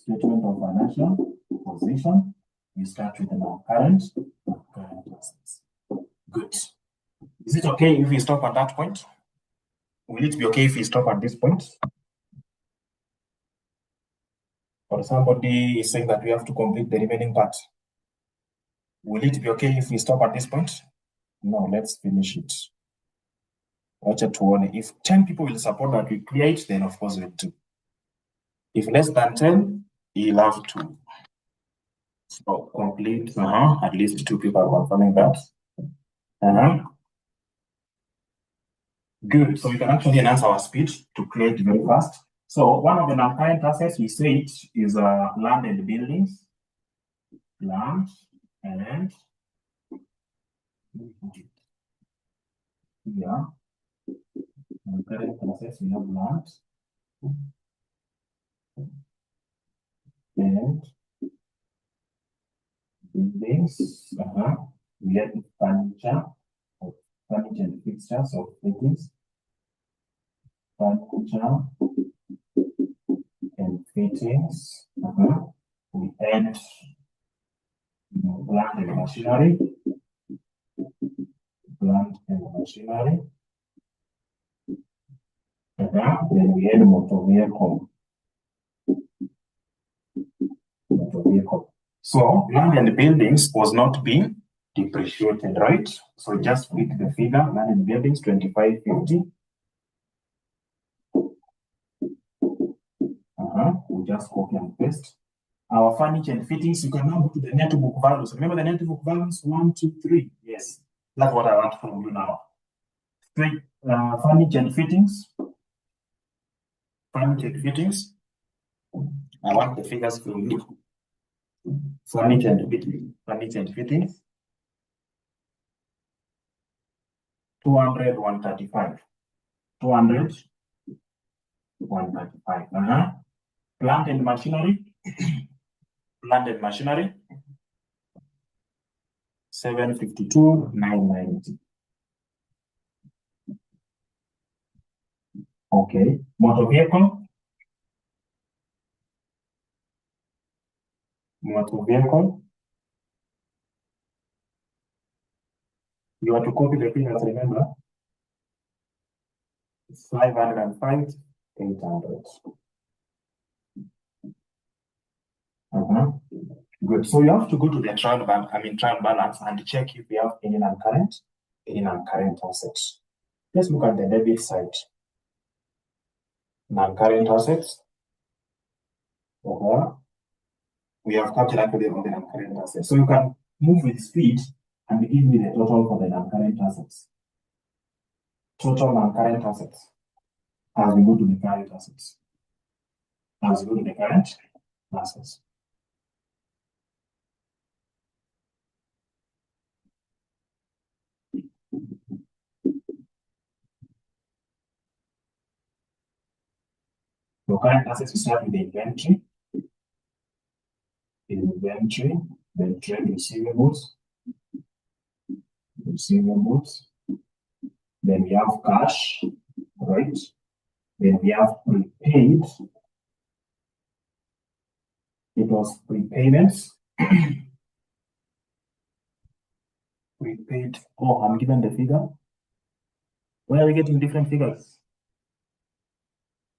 Statement of financial position. We start with the non-current assets. Good. Is it okay if we stop at that point? Will it be okay if we stop at this point? Or somebody is saying that we have to complete the remaining part. Will it be okay if we stop at this point? No, let's finish it. Watch it to if 10 people will support that we create, then of course we'll do. If less than 10, you'll have to. So complete, at least 2 people are confirming that. Good, so we can actually enhance our speed to create very fast. So one of the non-current assets we say it is land and buildings. Land and yeah. Non-current assets we have land and buildings. We have furniture and fixtures of fittings. Furniture and fittings. We add plant and machinery. Plant and machinery. Then we add motor vehicle. So land and buildings was not being depreciated, right? So just pick the figure, land and buildings 2550. We just copy and paste. Our furniture and fittings, you can now go to the net book values. Remember the net book values 1, 2, 3. Yes, that's what I want from you now. Furniture and fittings. Furniture and fittings. I want the figures from you. Furniture and fittings. Furniture and fittings. 200, 135. 200, 135. Plant and machinery. Plant and machinery. 752, 990. Okay. Motor vehicle. Motor vehicle. You have to copy the figures, remember? 505, 800. Good. So you have to go to the trial balance and check if we have any non-current assets. Let's look at the debit side. Non-current assets. We have calculated all the non-current assets. So you can move with speed and give me the total for the non-current assets. Total non-current assets. As we go to the current assets. As we go to the current assets. So current assets, we start with the inventory. Inventory, then trade receivables. Then we have cash, right? Then we have prepaid. It was prepayments. Prepaid. Oh, I'm given the figure. Why are we getting different figures?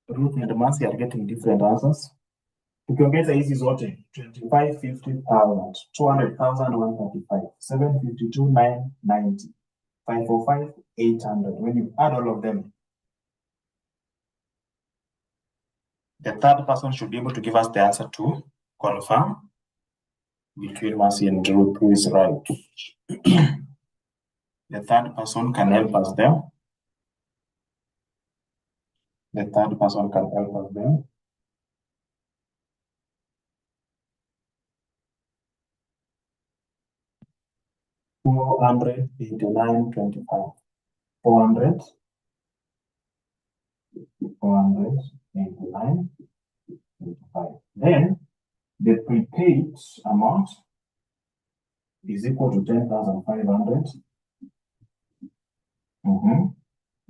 Ruth and Mercy are getting different answers. Ukiongeza hizi zote 25, 50,000, 200,000, 135, 752, 990, 545, 800. When you add all of them, the third person should be able to give us the answer to confirm between Mercy and Ruth who is right. The third person can help us there. The third person can help us there. $489.25. 489.25. Then the prepaid amount is equal to 10,500.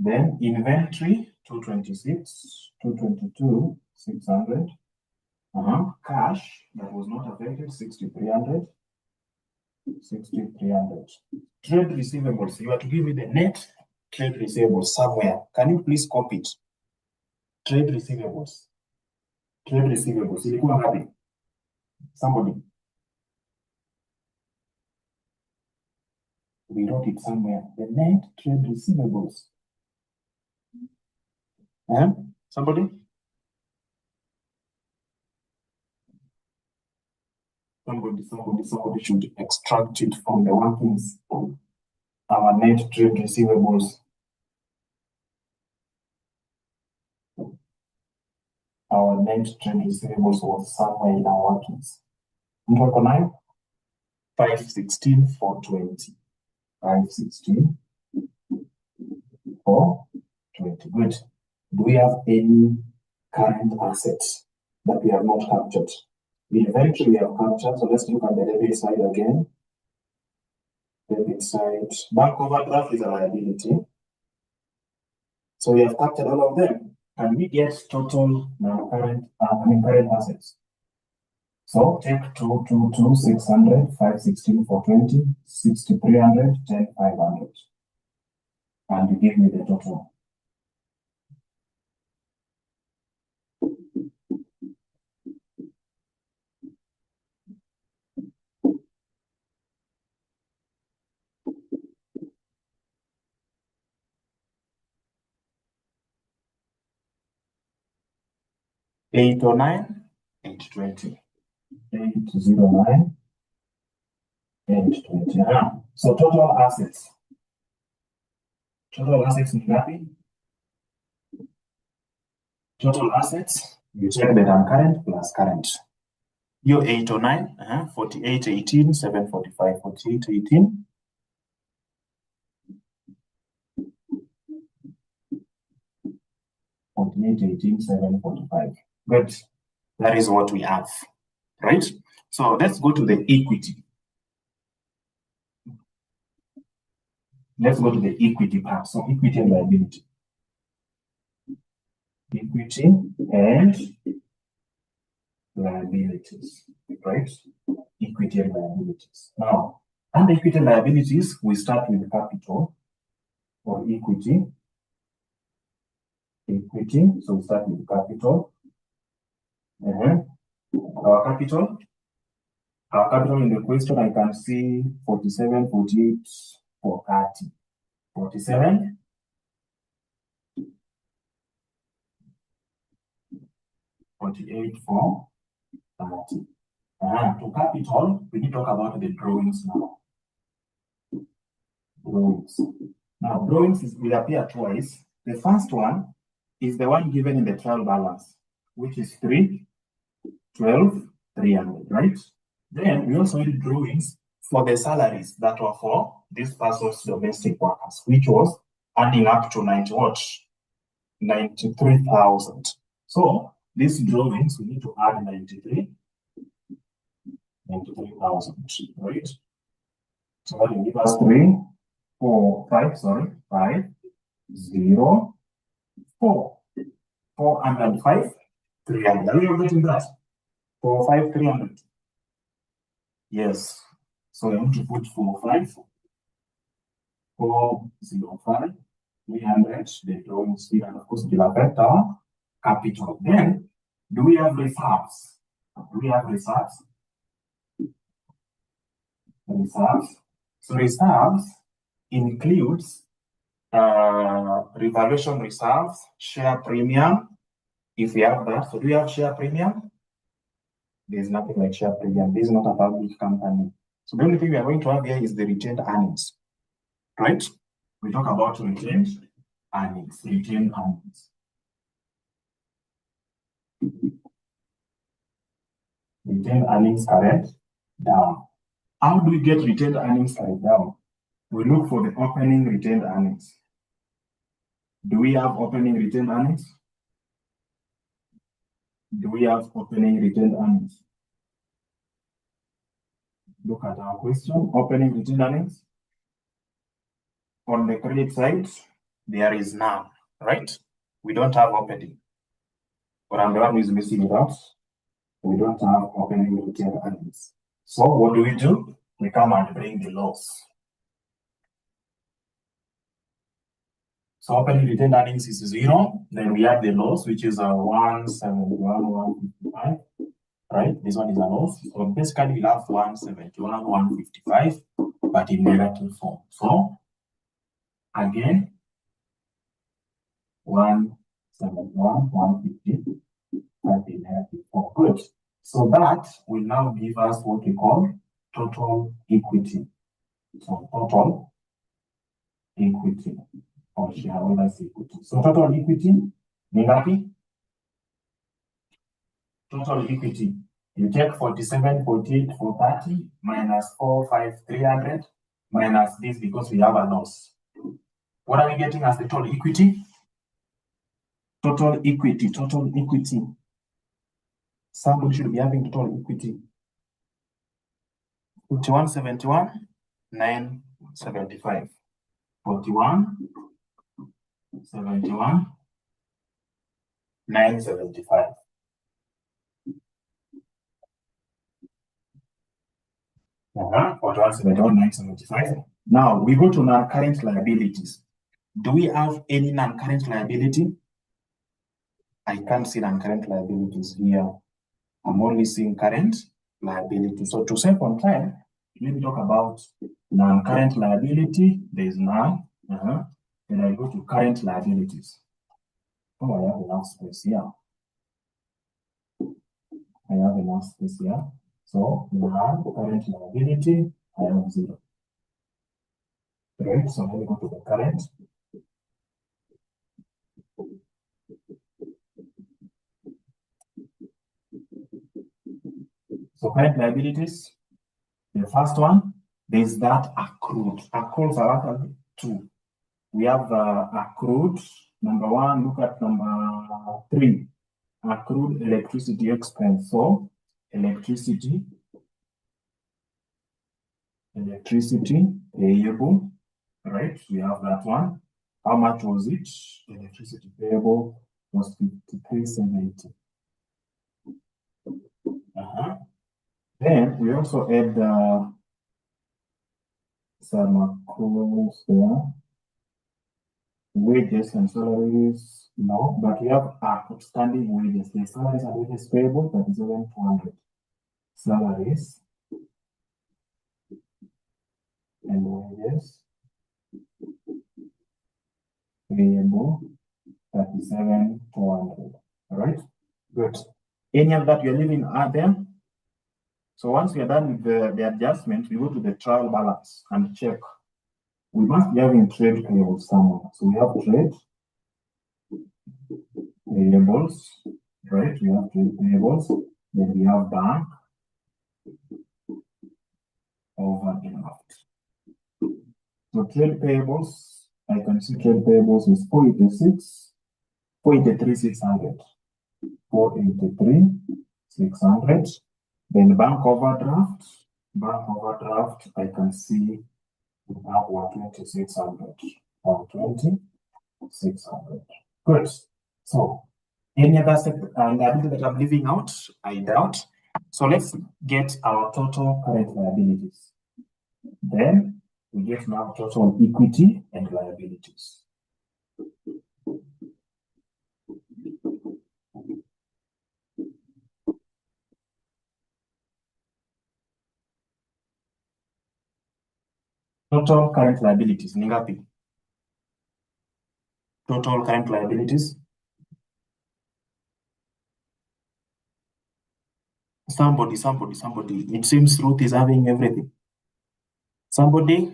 Then inventory 226, 222, 600. Cash that was not affected 6,300. 6,300. Trade receivables. You have to give me the net trade receivables somewhere. Can you please copy it? Trade receivables. trade receivables. Ilikuwa ngapi? Somebody. We wrote it somewhere. The net trade receivables. Somebody? Somebody should extract it from the workings. Our net trade receivables. Our net trade receivables was somewhere in our workings. 516,420. 516,420. Good. Do we have any current assets that we have not captured? Inventory we have captured, so let's look at the debit side again. Debit side. Bank overdraft is a liability. So we have captured all of them. Can we get total current assets? So take 222, 600, 516, 420, 6,300, 10,500. And you give me the total. $809, $820. 809, 820. So total assets. Total assets in Gabi. Total assets, you check the non-current plus current. Your 809, 4818, 745, 4818. 4818, 745. Good. That is what we have. Right? So let's go to the equity. Let's go to the equity part. So equity and liability. Equity and liabilities. Right? Equity and liabilities. Now, under equity and liabilities, we start with capital or equity. Equity. So we start with capital. Our capital in the question, I can see 47, 48, 430. 47, 48, 430. To capital, we need to talk about the drawings now. Drawings. Now, drawings will appear twice. The first one is the one given in the trial balance, which is 312,300, right? Then we also need drawings for the salaries that were for this person's domestic workers, which was adding up to 93,000. So these drawings, we need to add 93,000, right? So that will give us 405, 300. Are you getting that? 405, 300. Yes. So I want to put 405, 405, 300, the drawings here, and of course, it will affect our capital. Then, do we have reserves? Do we have reserves? Reserves. So reserves includes revaluation reserves, share premium, if we have that. So do we have share premium? There's nothing like share premium. This is not a public company. So the only thing we are going to have here is the retained earnings, right? We talk about retained earnings, retained earnings. Retained earnings carried down. How do we get retained earnings carried down? We look for the opening retained earnings. Do we have opening retained earnings? Do we have opening retained earnings? Look at our question, opening retained earnings. On the credit side, there is none, right? We don't have opening. But I'm the one who is missing it out. We don't have opening retained earnings. So what do? We come and bring the loss. So opening retained earnings is 0. Then we have the loss, which is 171,155. Right? This one is a loss. So basically we'll have 171,155, but in negative form. So again, 171,155 in negative form. Good. So that will now give us what we call total equity. So total equity or shareholders' equity. So total equity, negative. Total equity. You take 47, 48, 430 minus 45300 minus this because we have a loss. What are we getting as the total equity? Total equity, total equity. Somebody should be having total equity. 4171, 975. 41, 71, 975. For 171, 975. Now we go to non-current liabilities. Do we have any non-current liability? I can't see non-current liabilities here. I'm only seeing current liability. So to save on time, let me talk about non-current liability. There is none. Then I go to current liabilities. Oh, I have enough space here. I have enough space here. So non-current liability, I have 0. Right, so let me go to the current. So current liabilities, the first one, there is that accrued. Accruals are actually 2. We have accrued, number 1, look at number 3, accrued electricity expense. So electricity payable, right? We have that one. How much was it? Electricity payable was 5370. Then we also add some accruals there. Wages and salaries, no, but we have outstanding wages. The salaries and wages payable, 37,200. Salaries and wages payable, 37,200. All right, good. Any of that you're leaving out there? So once we are done with the adjustment, we go to the trial balance and check. We must be having trade payables somewhere. So we have trade payables, right? We have trade payables. Then we have bank overdraft. So trade payables, I can see trade payables is 483,600. 483,600. Then bank overdraft, I can see we have 120,600. 120,600. Good. So any other liability that I'm leaving out? I doubt. So let's get our total current liabilities. Then we get now total equity and liabilities. Total current liabilities, ni ngapi? Total current liabilities. Somebody. It seems Ruth is having everything. Somebody,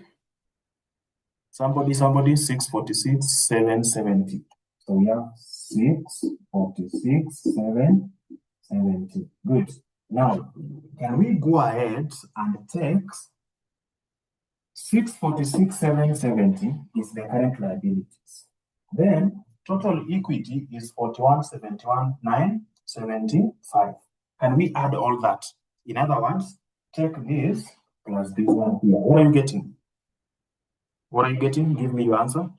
646,770. So we have 646,770. Good. Now, can we go ahead and take 646,770 is the current liabilities. Then total equity is 41,71,975. Can we add all that? In other words, take this plus this one here. What are you getting? Give me your answer.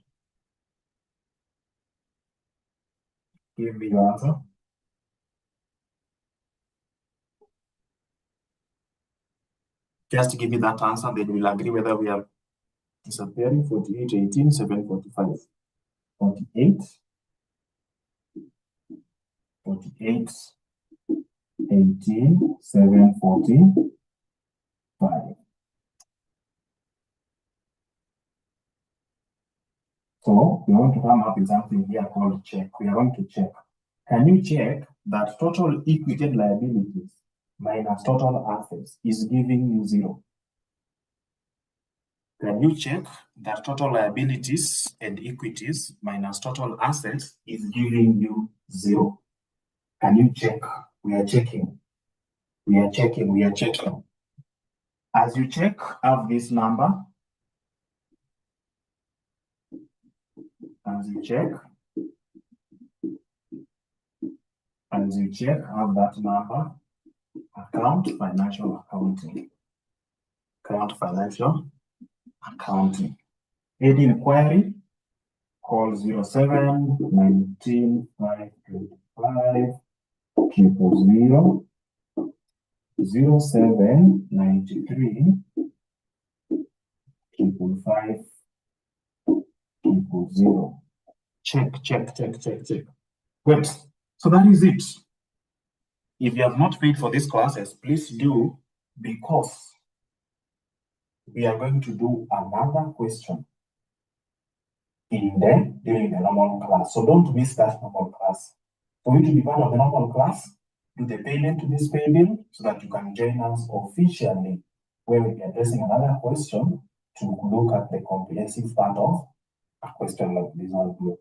Just give me that answer, then we'll agree whether we are disappearing. 48, 18, 745. 48, 48, 18, 7, 14, 5. So we want to come up with something here called check. We are going to check. Can you check that total equity and liabilities minus total assets is giving you 0? Can you check that total liabilities and equities minus total assets is giving you 0? Can you check? We are checking. We are checking. We are checking. As you check, have this number. As you check, have that number. Account, financial accounting. Account, financial accounting. Any inquiry, call 07-19-525 000 0793 555 000. Check. Good. So that is it. If you have not paid for these classes, please do, because we are going to do another question during the normal class. So don't miss that normal class. For you to be part of the normal class, do the payment to this pay bill so that you can join us officially, where we'll be addressing another question to look at the comprehensive part of a question like this one here.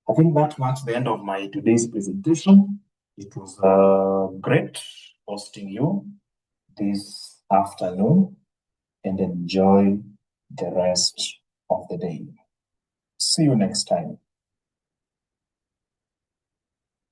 I think that marks the end of my today's presentation. It was great hosting you this afternoon, and enjoy the rest of the day. See you next time.